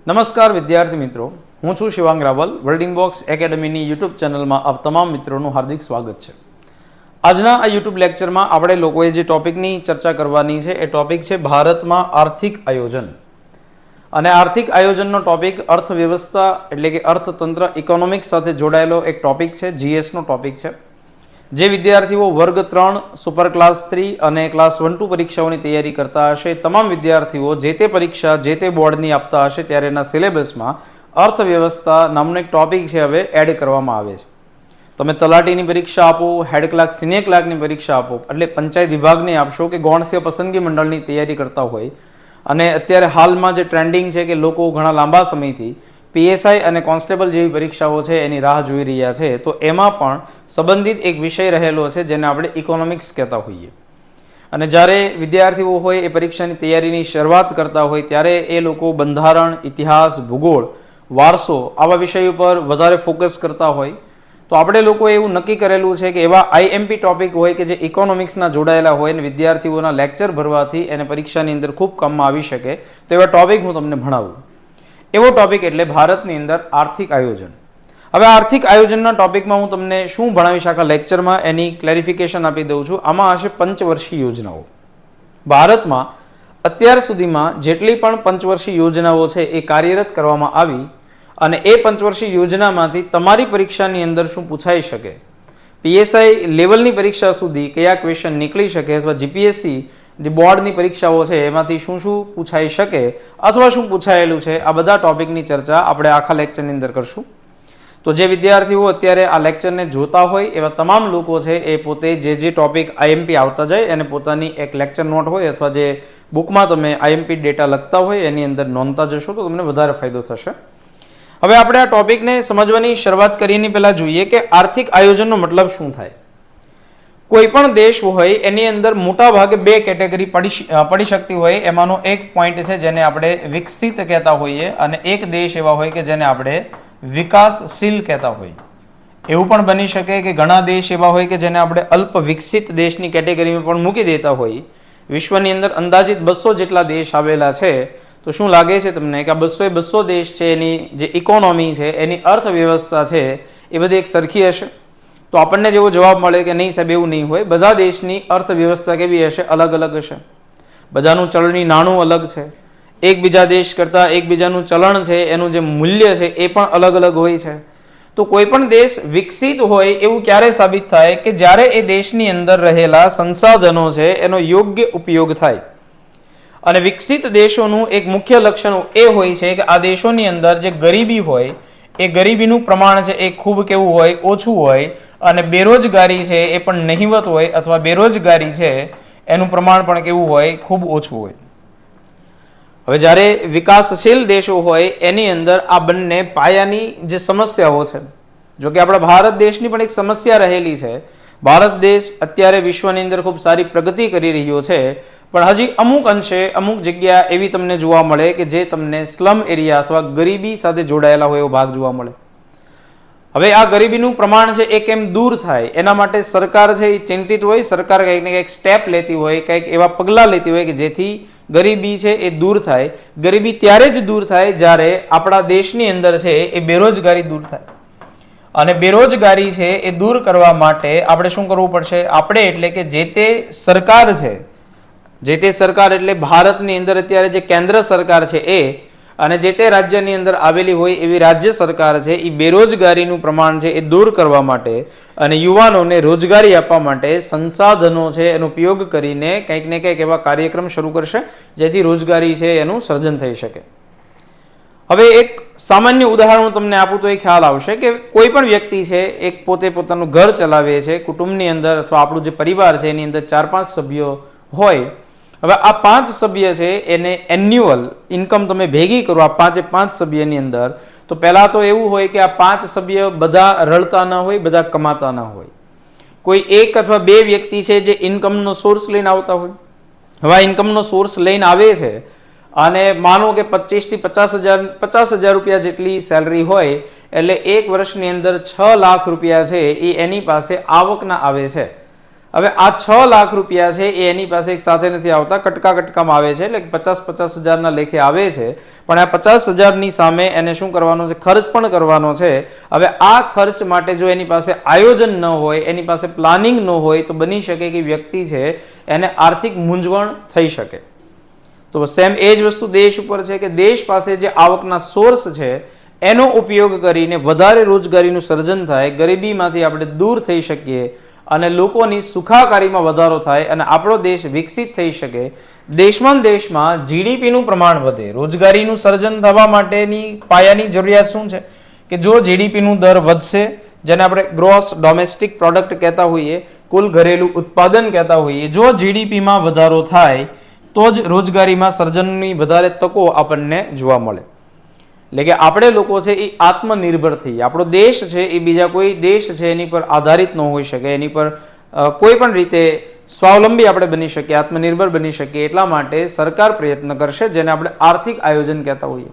નમસ્કાર વિદ્યાર્થી મિત્રો, હું છું શિવાંગ રાવલ. વર્લ્ડિંગ બોક્સ એકેડમીની યુટ્યુબ ચેનલમાં આપ તમામ મિત્રોનું હાર્દિક સ્વાગત છે. આજના આ યુટ્યુબ લેક્ચરમાં આપણે લોકોએ જે ટોપિકની ચર્ચા કરવાની છે એ ટોપિક છે ભારતમાં આર્થિક આયોજન. અને આર્થિક આયોજનનો ટોપિક અર્થવ્યવસ્થા એટલે કે અર્થતંત્ર ઇકોનોમિક્સ સાથે જોડાયેલો એક ટોપિક છે, જીએસનો ટોપિક છે. જે વિદ્યાર્થીઓ વર્ગ 3, સુપર ક્લાસ 3 અને ક્લાસ 1-2 પરીક્ષાઓની તૈયારી કરતા હશે, તમામ વિદ્યાર્થીઓ જે તે પરીક્ષા જે તે બોર્ડની આપતા હશે ત્યારે એના સિલેબસમાં અર્થવ્યવસ્થા નામનો એક ટોપિક છે હવે એડ કરવામાં આવે છે. તમે તલાટીની પરીક્ષા આપો, હેડ ક્લાર્ક, સિનિયર ક્લાર્કની પરીક્ષા આપો, એટલે પંચાયત વિભાગની આપશો કે ગૌણસેવા પસંદગી મંડળની તૈયારી કરતા હોય, અને અત્યારે હાલમાં જે ટ્રેન્ડિંગ છે કે લોકો ઘણા લાંબા સમયથી પીએસઆઈ અને કોન્સ્ટેબલ જેવી પરીક્ષાઓ છે એની રાહ જોઈ રહ્યા છે, તો એમાં પણ સંબંધિત એક વિષય રહેલો છે જેને આપણે ઇકોનોમિક્સ કહેતા હોઈએ. અને જ્યારે વિદ્યાર્થીઓ હોય એ પરીક્ષાની તૈયારીની શરૂઆત કરતા હોય ત્યારે એ લોકો બંધારણ, ઇતિહાસ, ભૂગોળ, વારસો આવા વિષય ઉપર વધારે ફોકસ કરતા હોય, તો આપણે લોકો એવું નક્કી કરેલું છે કે એવા આઈએમપી ટોપિક હોય કે જે ઇકોનોમિક્સના જોડાયેલા હોય અને વિદ્યાર્થીઓના લેક્ચર ભરવાથી એને પરીક્ષાની અંદર ખૂબ કામમાં આવી શકે, તો એવા ટોપિક હું તમને ભણાવું. એવો ટોપિક એટલે ભારતની અંદર આર્થિક આયોજન. હવે આર્થિક આયોજનના ટોપિકમાં હું તમને શું ભણાવીશ આખા લેક્ચરમાં એની ક્લેરિફિકેશન આપી દઉં છું. આમાં હશે પંચવર્ષીય યોજનાઓ. ભારતમાં અત્યાર સુધીમાં જેટલી પણ પંચવર્ષીય યોજનાઓ છે એ કાર્યરત કરવામાં આવી, અને એ પંચવર્ષીય યોજનામાંથી તમારી પરીક્ષાની અંદર શું પૂછાઈ શકે, પીએસઆઈ લેવલની પરીક્ષા સુધી કયા ક્વેશ્ચન નીકળી શકે, અથવા જીપીએસસી જે બોર્ડની પરીક્ષાઓ છે એમાંથી શું શું પૂછાઈ શકે અથવા શું પૂછાયેલું છે, આ બધા ટોપિકની ચર્ચા આપણે આખા લેક્ચરની અંદર કરશું. તો જે વિદ્યાર્થીઓ અત્યારે આ લેક્ચરને જોતા હોય એવા તમામ લોકો છે એ પોતે જે ટોપિક આઈએમપી આવતા જાય એને પોતાની એક લેક્ચર નોટ હોય અથવા જે બુકમાં તમે આઈએમપી ડેટા લખતા હોય એની અંદર નોંધતા જશો તો તમને વધારે ફાયદો થશે. હવે આપણે આ ટોપિકને સમજવાની શરૂઆત કરીને પહેલા જોઈએ કે આર્થિક આયોજનનો મતલબ શું થાય. કોઈ પણ દેશ હોય એની અંદર મોટા ભાગે બે કેટેગરી પડી શકતી હોય. એમાંનો એક પોઈન્ટ છે જેને આપણે વિકસિત કહેતા હોઈએ, અને એક દેશ એવા હોય કે જેને આપણે વિકાસશીલ કહેતા હોઈએ. એવું પણ બની શકે કે ઘણા દેશ એવા હોય કે જેને આપણે અલ્પ વિકસિત દેશની કેટેગરીમાં પણ મૂકી દેતા હોઈએ. વિશ્વની અંદર અંદાજિત 200 જેટલા દેશ આવેલા છે. તો શું લાગે છે તમને કે આ 200 દેશ છે એની જે ઇકોનોમી છે, એની અર્થવ્યવસ્થા છે એ બધી એક સરખી હશે? તો આપણને જેવો જવાબ મળે કે નહીં સાહેબ, એવું નહીં હોય. બધા દેશની અર્થવ્યવસ્થા કેવી હશે? અલગ અલગ હશે. બધાનું ચલણી નાણું અલગ છે. એકબીજા દેશ કરતાં એકબીજાનું ચલણ છે એનું જે મૂલ્ય છે એ પણ અલગ અલગ હોય છે. તો કોઈ પણ દેશ વિકસિત હોય એવું ક્યારે સાબિત થાય કે જ્યારે એ દેશની અંદર રહેલા સંસાધનો છે એનો યોગ્ય ઉપયોગ થાય. અને વિકસિત દેશોનું એક મુખ્ય લક્ષણ એ હોય છે કે આ દેશોની અંદર જે ગરીબી હોય એ ગરીબીનું પ્રમાણ છે એ ખૂબ કેવું હોય? ઓછું હોય. અને બેરોજગારી છે એ પણ નહિવત હોય, અથવા બેરોજગારી છે એનું પ્રમાણ પણ કેવું હોય? ખૂબ ઓછું હોય. હવે જ્યારે વિકાસશીલ દેશો હોય એની અંદર આ બંને પાયાની જે સમસ્યાઓ છે, જો કે આપણા ભારત દેશની પણ એક સમસ્યા રહેલી છે. ભારત દેશ અત્યારે વિશ્વની અંદર ખૂબ સારી પ્રગતિ કરી રહ્યો છે, પણ હજી અમુક અંશે અમુક જગ્યા એવી તમને જોવા મળે કે જે તમને સ્લમ એરિયા અથવા ગરીબી સાથે જોડાયેલા હોય એવો ભાગ જોવા મળે. હવે આ ગરીબીનું પ્રમાણ છે એ કેમ દૂર થાય એના માટે સરકાર છે એ ચિંતિત હોય. સરકાર કંઈક ને કંઈક સ્ટેપ લેતી હોય, કંઈક એવા પગલાં લેતી હોય કે જેથી ગરીબી છે એ દૂર થાય. ગરીબી ત્યારે જ દૂર થાય જ્યારે આપણા દેશની અંદર છે એ બેરોજગારી દૂર થાય. અને બેરોજગારી છે એ દૂર કરવા માટે આપણે શું કરવું પડશે? આપણે એટલે કે જે તે સરકાર છે, જે તે સરકાર એટલે ભારતની અંદર અત્યારે જે કેન્દ્ર સરકાર છે એ, અને જે તે રાજ્યની અંદર આવેલી હોય એવી રાજ્ય સરકાર છે, એ બેરોજગારીનું પ્રમાણ છે એ દૂર કરવા માટે અને યુવાનોને રોજગારી આપવા માટે સંસાધનો છે એનો ઉપયોગ કરીને કંઈક ને કંઈક એવા કાર્યક્રમ શરૂ કરશે જેથી રોજગારી છે એનું સર્જન થઈ શકે. હવે એક સામાન્ય ઉદાહરણ હું તમને આપું તો એ ખ્યાલ આવશે કે કોઈ પણ વ્યક્તિ છે એક પોતે પોતાનું ઘર ચલાવે છે. કુટુંબની અંદર અથવા આપણું જે પરિવાર છે એની અંદર 4-5 સભ્યો હોય. હવે આ 5 સભ્ય છે એને એન્યુઅલ ઇન્કમ તમે ભેગી કરો આ 5 સભ્યની અંદર, તો પહેલા તો એવું હોય કે આ 5 સભ્ય બધા રળતા ના હોય, બધા કમાતા ના હોય. કોઈ એક અથવા બે વ્યક્તિ છે જે ઇન્કમનો સોર્સ લઈને આવતા હોય. હવે આ ઇન્કમનો સોર્સ લઈને આવે છે અને માનો કે 25 થી 50,000 રૂપિયા જેટલી સેલરી હોય, એટલે એક વર્ષની અંદર 6 લાખ રૂપિયા છે એ એની પાસે આવકના આવે છે. હવે આ 6 લાખ રૂપિયા છે એ એની પાસે એક સાથે નથી આવતા, કટકા કટકામાં આવે છે, એટલે 50-50 હજારના લેખે આવે છે. પણ આ 50 હજારની સામે એને શું કરવાનો છે? ખર્ચ પણ કરવાનો છે. હવે આ ખર્ચ માટે જો એની પાસે આયોજન ન હોય, એની પાસે પ્લાનિંગ ન હોય, તો બની શકે કે વ્યક્તિ છે એને આર્થિક મૂંઝવણ થઈ શકે. તો સેમ એ જ વસ્તુ દેશ ઉપર છે કે દેશ પાસે જે આવકના સોર્સ છે એનો ઉપયોગ કરીને વધારે રોજગારીનું સર્જન થાય, ગરીબીમાંથી આપણે દૂર થઈ શકીએ અને લોકોની સુખાકારીમાં વધારો થાય અને આપણો દેશ વિકસિત થઈ શકે. દેશમાં જીડીપીનું પ્રમાણ વધે, રોજગારીનું સર્જન થવા માટેની પાયાની જરૂરિયાત શું છે કે જો જીડીપીનું દર વધશે, જેને આપણે ગ્રોસ ડોમેસ્ટિક પ્રોડક્ટ કહેતા હોઈએ, કુલ ઘરેલું ઉત્પાદન કહેતા હોઈએ, જો જીડીપીમાં વધારો થાય તો જ રોજગારીમાં સર્જનની વધારે તકો આપણને જોવા મળે. એટલે કે આપણે લોકો છે એ આત્મનિર્ભર થઈએ. આપણો દેશ છે એ બીજા કોઈ દેશ છે એની પર આધારિત ન હોઈ શકે, એની પર કોઈ પણ રીતે સ્વાવલંબી આપણે બની શકીએ, આત્મનિર્ભર બની શકીએ. એટલા માટે સરકાર પ્રયત્ન કરશે, જેને આપણે આર્થિક આયોજન કહેતા હોઈએ.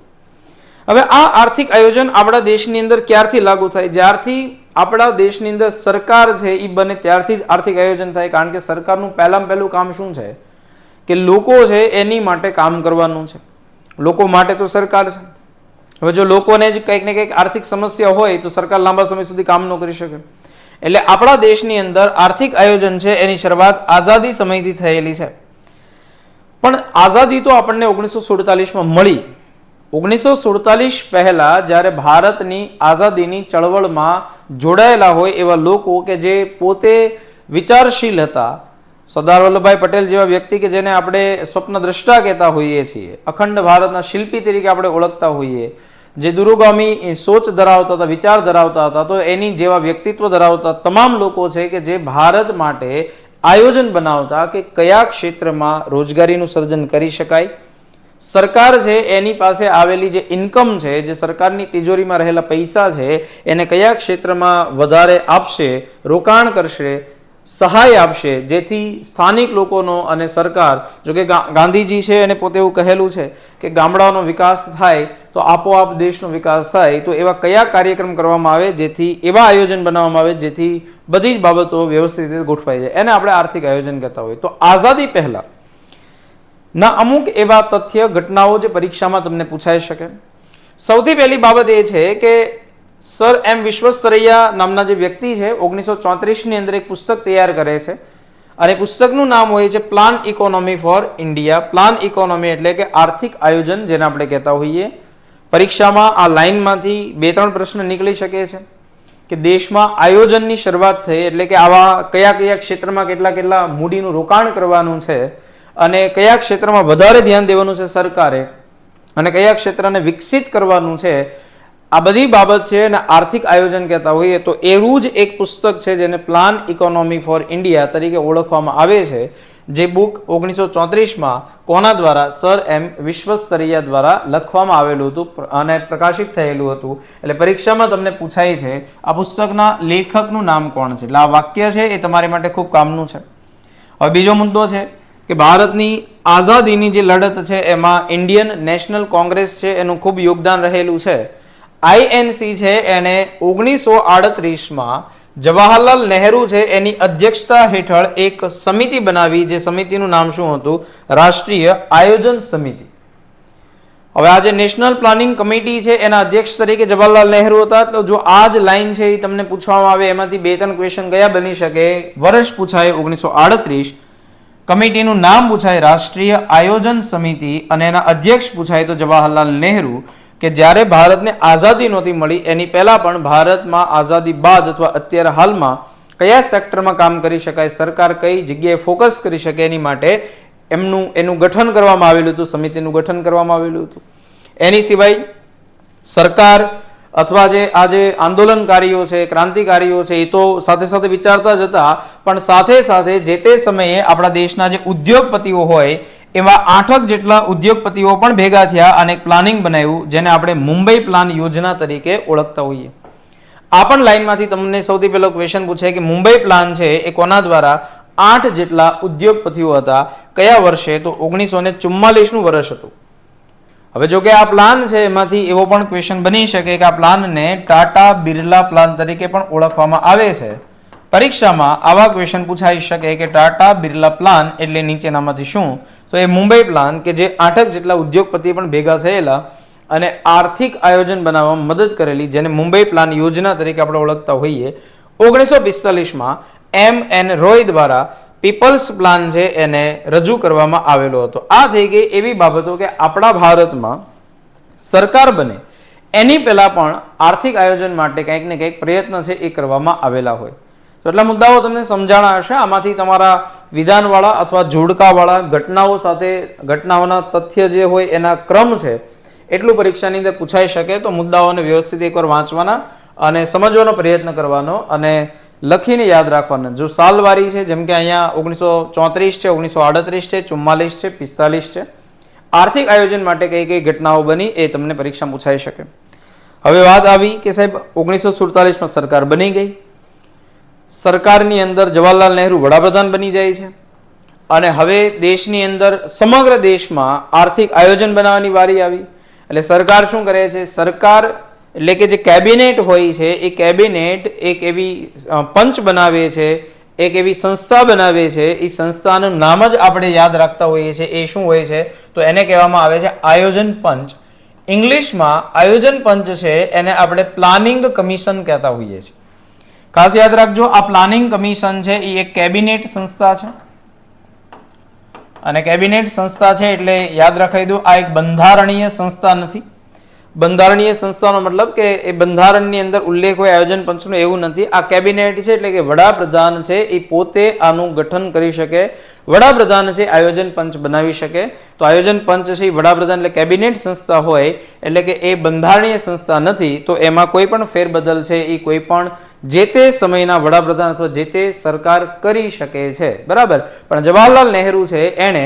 હવે આ આર્થિક આયોજન આપણા દેશની અંદર ક્યારથી લાગુ થાય? જ્યારથી આપણા દેશની અંદર સરકાર છે એ બને ત્યારથી જ આર્થિક આયોજન થાય. કારણ કે સરકારનું પહેલું કામ શું છે કે લોકો છે એની માટે કામ કરવાનું છે. લોકો માટે તો સરકાર છે. હવે જો લોકોને જ કંઈક ને કંઈક આર્થિક સમસ્યા હોય તો સરકાર લાંબા સમય સુધી કામ ન કરી શકે. એટલે આપણા દેશની અંદર આર્થિક આયોજન છે એની શરૂઆત આઝાદી સમયથી થયેલી છે. પણ આઝાદી તો આપણને 1947માં મળી. 1947 પહેલા જ્યારે ભારતની આઝાદીની ચળવળમાં જોડાયેલા હોય એવા લોકો કે જે પોતે વિચારશીલ હતા, સરદાર વલ્લભભાઈ પટેલ જેવા વ્યક્તિ કે જેને આપણે સ્વપ્નદ્રષ્ટા કહેતા હોઈએ છીએ, અખંડ ભારતના શિલ્પી તરીકે આપણે ઓળખતા હોઈએ, જે દૂરગામી સોચ ધરાવતા હતા, વિચાર ધરાવતા હતા, તો એની જેવા વ્યક્તિત્વ ધરાવતા તમામ લોકો છે કે જે ભારત માટે આયોજન બનાવતા કે કયા ક્ષેત્રમાં રોજગારીનું સર્જન કરી શકાય, સરકાર છે એની પાસે આવેલી જે ઇન્કમ છે, જે સરકારની તિજોરીમાં રહેલા પૈસા છે એને કયા ક્ષેત્રમાં વધારે આપશે, રોકાણ કરશે, સહાય આપશે, જેથી સ્થાનિક લોકોનો અને સરકાર, જો કે ગાંધીજી છે એને પોતે એવું કહેલું છે કે ગામડાઓનો વિકાસ થાય તો આપોઆપ દેશનો વિકાસ થાય. તો એવા કયા કાર્યક્રમ કરવામાં આવે, જેથી એવા આયોજન બનાવવામાં આવે જેથી બધી જ બાબતો વ્યવસ્થિત રીતે ગોઠવાઈ જાય, એને આપણે આર્થિક આયોજન કહેતા હોઈએ. તો આઝાદી પહેલા ના અમુક એવા તથ્ય, ઘટનાઓ જે પરીક્ષામાં તમને પૂછાઈ શકે. સૌથી પહેલી બાબત એ છે કે સર એમ વિશ્વેશ્વરૈયા નામના જે વ્યક્તિ છે 1934ની અંદર એક પુસ્તક તૈયાર કરે છે અને પુસ્તકનું નામ હોય છે plan economy for India. Plan economy એટલે કે આર્થિક આયોજન, જેને આપણે કહેતા હોઈએ. પરીક્ષામાં આ લાઈનમાંથી 2-3 પ્રશ્ન નીકળી શકે છે કે દેશમાં આયોજનની શરૂઆત થઈ એટલે કે આવા કયા ક્ષેત્રમાં કેટલા મૂડીનું રોકાણ કરવાનું છે અને કયા ક્ષેત્રમાં વધારે ધ્યાન દેવાનું છે સરકારે અને કયા ક્ષેત્રને વિકસિત કરવાનું છે. આ બધી બાબત છે અને આર્થિક આયોજન કહેતા હોઈએ. તો એવું જ એક પુસ્તક છે જેને પ્લાન ઇકોનોમી ફોર ઇન્ડિયા તરીકે ઓળખવામાં આવે છે, જે બુક 1934માં કોના દ્વારા? સર એમ વિશ્વેશ્વરૈયા દ્વારા લખવામાં આવેલું હતું અને પ્રકાશિત થયેલું હતું. એટલે પરીક્ષામાં તમને પૂછાય છે આ પુસ્તકના લેખકનું નામ કોણ છે. એટલે આ વાક્ય છે એ તમારી માટે ખૂબ કામનું છે. હવે બીજો મુદ્દો છે કે ભારતની આઝાદીની જે લડત છે એમાં ઇન્ડિયન નેશનલ કોંગ્રેસ છે એનું ખૂબ યોગદાન રહેલું છે. આઈએનસી છે એને 1938માં જવાહરલાલ નહેરુ છે એની અધ્યક્ષતા હેઠળ એક સમિતિ બનાવી, જે સમિતિનું નામ શું હતું? રાષ્ટ્રીય આયોજન સમિતિ. હવે આ જે નેશનલ પ્લાનિંગ કમિટી છે એના અધ્યક્ષ તરીકે જવાહરલાલ નહેરુ હતા. તો જો આ જ લાઈન છે એ તમને પૂછવામાં આવે, એમાંથી 2-3 ક્વેશ્ચન કયા બની શકે? વર્ષ પૂછાય 1938, કમિટીનું નામ પૂછાય રાષ્ટ્રીય આયોજન સમિતિ અને એના અધ્યક્ષ પૂછાય તો જવાહરલાલ નહેરુ. કે જ્યારે ભારતને આઝાદી નહોતી મળી એની પહેલા પણ ભારતમાં આઝાદી બાદ અથવા અત્યારે હાલમાં કયા સેક્ટરમાં કામ કરી શકાય, સરકાર કઈ જગ્યાએ ફોકસ કરી શકે, એની માટે એનું ગઠન કરવામાં આવેલું હતું, સમિતિનું ગઠન કરવામાં આવેલું હતું. એની સિવાય સરકાર અથવા જે આજે આંદોલનકારીઓ છે, ક્રાંતિકારીઓ છે, એ તો સાથે સાથે વિચારતા જ હતા, પણ સાથે સાથે જે તે સમયે આપણા દેશના જે ઉદ્યોગપતિઓ હોય એવા 8 જેટલા ઉદ્યોગપતિઓ પણ ભેગા થયા અને એક પ્લાનિંગ બનાવ્યું, જેને આપણે મુંબઈ પ્લાન યોજના તરીકે ઓળખતા હોઈએ. આ પણ લાઈનમાંથી તમને સૌથી પહેલો ક્વેશ્ચન પૂછે કે મુંબઈ પ્લાન છે એ કોના દ્વારા? 8 જેટલા ઉદ્યોગપતિઓ હતા. કયા વર્ષે? તો 1944નું વર્ષ હતું. હવે જો કે આ પ્લાન છે એમાંથી એવો પણ ક્વેશ્ચન બની શકે કે આ પ્લાનને ટાટા બિરલા પ્લાન તરીકે પણ ઓળખવામાં આવે છે. પરીક્ષામાં આવા ક્વેશ્ચન પૂછાઈ શકે કે ટાટા બિરલા પ્લાન એટલે નીચેનામાંથી શું? તો એ મુંબઈ પ્લાન કે જે 8 જેટલા ઉદ્યોગપતિ પણ ભેગા થયેલા અને આર્થિક આયોજન બનાવવામાં મદદ કરેલી, જેને મુંબઈ પ્લાન યોજના તરીકે આપણે ઓળખતા હોઈએ, 1945માં M.N. રોય દ્વારા પીપલ્સ પ્લાન છે એને રજૂ કરવામાં આવેલો હતો. આ થઈ ગઈ એવી બાબતો કે આપણા ભારતમાં સરકાર બને એની પહેલા પણ આર્થિક આયોજન માટે કંઈક ને કંઈક પ્રયત્ન છે એ કરવામાં આવેલા હોય. તો એટલા મુદ્દાઓ તમને સમજાણા હશે. આમાંથી તમારા વિધાનવાળા અથવા જોડકાવાળા ઘટનાઓ સાથે ઘટનાઓના તથ્ય જે હોય એના ક્રમ છે એટલું પરીક્ષાની અંદર પૂછાઈ શકે. તો મુદ્દાઓને વ્યવસ્થિત એકવાર વાંચવાના અને સમજવાનો પ્રયત્ન કરવાનો અને લખીને યાદ રાખવાના. જો સાલવારી છે, જેમ કે અહીંયા 1934 છે, 1938 છે, 44 છે, 45 છે, આર્થિક આયોજન માટે કઈ કઈ ઘટનાઓ બની એ તમને પરીક્ષા પૂછાઈ શકે. હવે વાત આવી કે સાહેબ 1947માં સરકાર બની ગઈ, સરકારની અંદર જવાહરલાલ નહેરુ વડાપ્રધાન બની જાય છે અને હવે દેશની અંદર સમગ્ર દેશમાં આર્થિક આયોજન બનાવવાની વારી આવી. એટલે સરકાર શું કરે છે? સરકાર એટલે કે જે કેબિનેટ હોય છે એ કેબિનેટ એક એવી પંચ બનાવે છે, એક એવી સંસ્થા બનાવે છે. એ સંસ્થાનું નામ જ આપણે યાદ રાખતા હોઈએ છીએ. એ શું હોય છે? તો એને કહેવામાં આવે છે આયોજન પંચ. ઇંગ્લિશમાં આયોજન પંચ છે એને આપણે પ્લાનિંગ કમિશન કહેતા હોઈએ છીએ. ખાસ યાદ રાખજો, આ પ્લાનિંગ કમિશન છે એ એક કેબિનેટ સંસ્થા છે અને કેબિનેટ સંસ્થા છે એટલે યાદ રખાઈ દો, આ એક બંધારણીય સંસ્થા નથી. બંધારણીય સંસ્થાનો મતલબ કે એ બંધારણની અંદર ઉલ્લેખ હોય આયોજન પંચનો, એવું નથી. આ કેબિનેટ છે એટલે કે વડાપ્રધાન છે એ પોતે આનું ગઠન કરી શકે, વડાપ્રધાન છે આયોજન પંચ બનાવી શકે. તો આયોજન પંચ છે વડાપ્રધાન એટલે કેબિનેટ સંસ્થા હોય એટલે કે એ બંધારણીય સંસ્થા નથી. તો એમાં કોઈ પણ ફેરબદલ છે એ કોઈ પણ જે તે સમયના વડાપ્રધાન અથવા જે તે સરકાર કરી શકે છે, બરાબર. પણ જવાહરલાલ નહેરુ છે એણે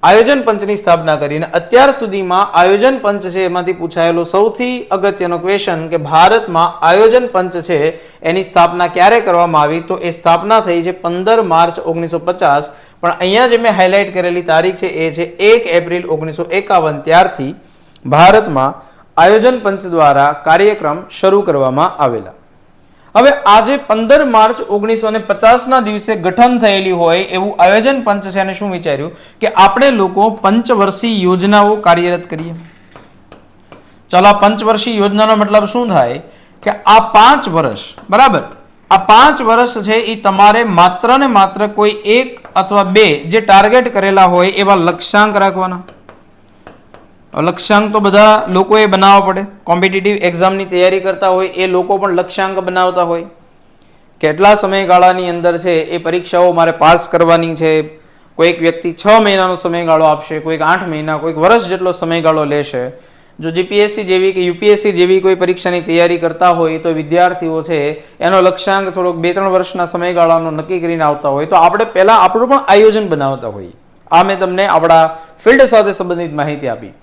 આયોજન પંચની સ્થાપના કરીને અત્યાર સુધીમાં આયોજન પંચ છે એમાંથી પૂછાયેલો સૌથી અગત્યનો ક્વેશ્ચન કે ભારતમાં આયોજન પંચ છે એની સ્થાપના ક્યારે કરવામાં આવી? તો એ સ્થાપના થઈ છે 15 માર્ચ 1950. પણ અહીંયા જે મેં હાઇલાઇટ કરેલી તારીખ છે એ છે 1 એપ્રિલ 1951. ત્યારથી ભારતમાં આયોજન પંચ દ્વારા કાર્યક્રમ શરૂ કરવામાં આવેલા. હવે આજે 15 માર્ચ 1950ના દિવસે ગઠન થયેલી હોય એવું આયોજન પંચ છે અને શું વિચાર્યું કે આપણે લોકો પંચવર્ષીય યોજનાઓ કાર્યરત કરીએ. ચાલો, આ પંચવર્ષીય યોજનાનો મતલબ શું થાય કે આ 5 વર્ષ, બરાબર, આ 5 વર્ષ છે એ તમારે માત્ર ને માત્ર કોઈ 1 અથવા 2 જે ટાર્ગેટ કરેલા હોય એવા લક્ષ્યાંક રાખવાના. લક્ષ્યાંક તો બધા લોકોએ બનાવવા પડે. કોમ્પિટિટિવ એક્ઝામની તૈયારી કરતા હોય એ લોકો પણ લક્ષ્યાંક બનાવતા હોય. કેટલા સમયગાળાની અંદર છે એ પરીક્ષાઓ મારે પાસ કરવાની છે. કોઈક વ્યક્તિ 6 મહિનાનો સમયગાળો આપશે, કોઈક 8 મહિના, કોઈક વર્ષ જેટલો સમયગાળો લેશે. જો જીપીએસસી જેવી કે યુપીએસસી જેવી કોઈ પરીક્ષાની તૈયારી કરતા હોય તો વિદ્યાર્થીઓ છે એનો લક્ષ્યાંક થોડોક 2-3 વર્ષના સમયગાળાનો નક્કી કરીને આવતા હોય. તો આપણે પહેલા આપણું પણ આયોજન બનાવતા હોઈએ. આ મેં તમને આપણા ફિલ્ડ સાથે સંબંધિત માહિતી આપી.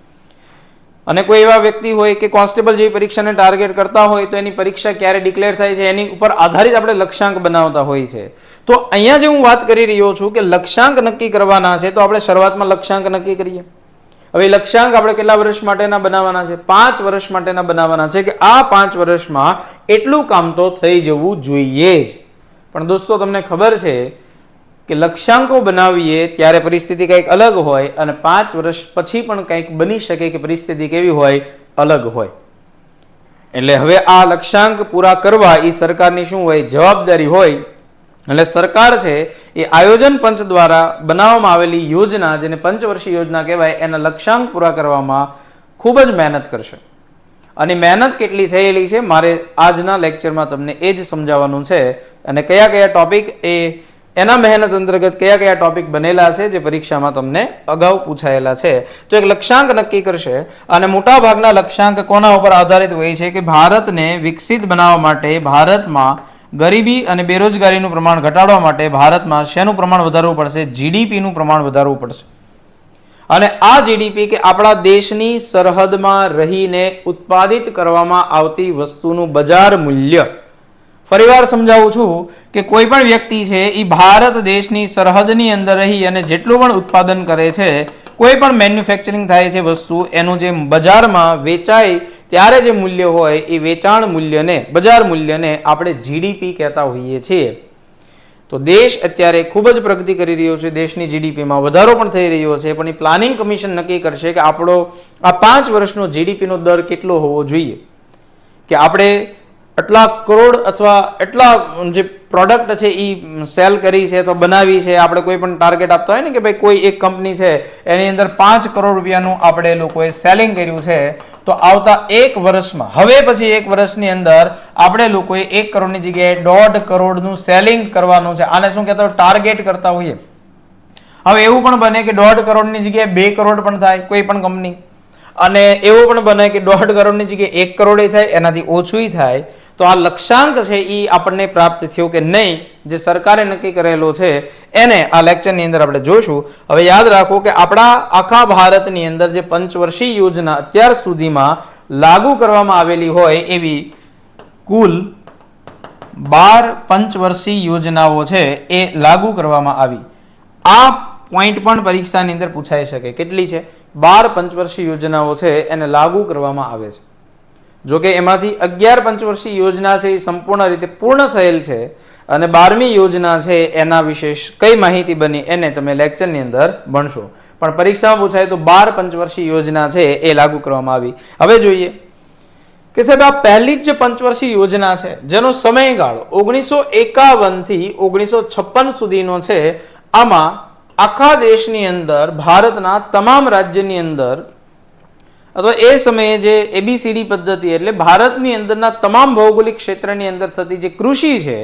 અને કોઈ એવા વ્યક્તિ હોય કે કોન્સ્ટેબલ જેવી પરીક્ષાને ટાર્ગેટ કરતા હોય તો એની પરીક્ષા ક્યારે ડિક્લેર થાય છે એની ઉપર આધારિત આપણે લક્ષ્યાંક બનાવતા હોય છે. તો અહીંયા જે હું વાત કરી રહ્યો છું કે લક્ષ્યાંક નક્કી કરવાના છે, તો આપણે શરૂઆતમાં લક્ષ્યાંક નક્કી કરીએ. હવે લક્ષ્યાંક આપણે કેટલા વર્ષ માટેના બનાવવાના છે? 5 વર્ષ માટેના બનાવવાના છે કે આ 5 વર્ષમાં એટલું કામ તો થઈ જવું જોઈએ જ. પણ દોસ્તો, તમને ખબર છે કે લક્ષ્યાંકો બનાવીએ ત્યારે પરિસ્થિતિ કંઈક અલગ હોય અને 5 વર્ષ પછી પણ કંઈક બની શકે કે પરિસ્થિતિ કેવી હોય? અલગ હોય. એટલે હવે આ લક્ષ્યાંક પૂરા કરવા એ સરકારની શું હોય? જવાબદારી હોય. એટલે સરકાર છે એ આયોજન પંચ દ્વારા બનાવવામાં આવેલી યોજના, જેને પંચવર્ષીય યોજના કહેવાય, એના લક્ષ્યાંક પૂરા કરવામાં ખૂબ જ મહેનત કરશે. અને મહેનત કેટલી થયેલી છે મારે આજના લેક્ચરમાં તમને એ જ સમજાવવાનું છે. અને કયા કયા ટોપિક એના મહેનત અંતર્ગત કયા કયા ટોપિક બનેલા છે જે પરીક્ષામાં તમને અગાઉ પૂછાયેલા છે. તો એક લક્ષ્યાંક નક્કી કરશે અને મોટા ભાગના લક્ષ્યાંક કોના ઉપર આધારિત હોય છે કે ભારતને વિકસિત બનાવવા માટે, ભારતમાં ગરીબી અને બેરોજગારીનું પ્રમાણ ઘટાડવા માટે ભારતમાં શેનું પ્રમાણ વધારવું પડશે? જીડીપીનું પ્રમાણ વધારવું પડશે. અને આ જીડીપી કે આપણા દેશની સરહદમાં રહીને ઉત્પાદિત કરવામાં આવતી વસ્તુનું બજાર મૂલ્ય, ફરીવાર સમજાવું છું કે કોઈ પણ વ્યક્તિ છે એ ભારત દેશની સરહદની અંદર રહી અને જેટલું પણ ઉત્પાદન કરે છે, કોઈ પણ મેન્યુફેક્ચરિંગ થાય છે વસ્તુ, એનું જે બજારમાં વેચાય ત્યારે જે મૂલ્ય હોય એ વેચાણ મૂલ્યને, બજાર મૂલ્યને આપણે જીડીપી કહેતા હોઈએ છીએ. તો દેશ અત્યારે ખૂબ જ પ્રગતિ કરી રહ્યો છે, દેશની જીડીપીમાં વધારો પણ થઈ રહ્યો છે, પણ એ પ્લાનિંગ કમિશન નક્કી કરશે કે આપણો આ 5 વર્ષનો જીડીપીનો દર કેટલો હોવો જોઈએ, કે આપણે એટલા કરોડ અથવા એટલા જે પ્રોડક્ટ છે એ સેલ કરી છે અથવા બનાવી છે. આપણે કોઈ પણ ટાર્ગેટ આપતા હોય ને કે ભાઈ કોઈ એક કંપની છે એની અંદર 5 કરોડ રૂપિયાનું આપણે લોકોએ સેલિંગ કર્યું છે, તો આવતા 1 વર્ષમાં, હવે પછી 1 વર્ષની અંદર આપણે લોકોએ 1 કરોડની જગ્યાએ 1.5 કરોડનું સેલિંગ કરવાનું છે. આને શું કહેતા હોય, ટાર્ગેટ કરતા હોઈએ. હવે એવું પણ બને કે 1.5 કરોડની જગ્યાએ 2 કરોડ પણ થાય કોઈ પણ કંપની, અને એવું પણ બને કે 1.5 કરોડની જગ્યાએ 1 કરોડ થાય, એનાથી ઓછું થાય. તો આ લક્ષ્યાંક છે એ આપણને પ્રાપ્ત થયો કે નહીં, જે સરકારે નક્કી કરેલો છે એને આ લેક્ચરની અંદર આપણે જોઈશું. હવે યાદ રાખો કે આપણા આખા ભારતની અંદર જે પંચવર્ષીય યોજના અત્યાર સુધીમાં લાગુ કરવામાં આવેલી હોય એવી કુલ 12 પંચવર્ષીય યોજનાઓ છે એ લાગુ કરવામાં આવી. આ પોઈન્ટ પણ પરીક્ષાની અંદર પૂછાઈ શકે. કેટલી છે? 12 પંચવર્ષીય યોજનાઓ છે એને લાગુ કરવામાં આવે છે. જો કે એમાંથી 11 પંચવર્ષીય યોજના છે એ સંપૂર્ણ રીતે પૂર્ણ થયેલ છે, અને 12મી યોજના છે એના વિશેષ કઈ માહિતી બની એને તમે લેક્ચરની અંદર ભણશો. પણ પરીક્ષામાં પૂછાય તો 12 પંચવર્ષીય યોજના છે એ લાગુ કરવામાં આવી. હવે જોઈએ કે સાહેબ આ પહેલી જ પંચવર્ષીય યોજના છે જેનો સમયગાળો 1951 થી 1956 સુધીનો છે. આમાં આખા દેશની અંદર, ભારતના તમામ રાજ્યની અંદર, અથવા એ સમયે જે એબીસીડી પદ્ધતિ એટલે ભારતની અંદરના તમામ ભૌગોલિક ક્ષેત્રની અંદર થતી જે કૃષિ છે,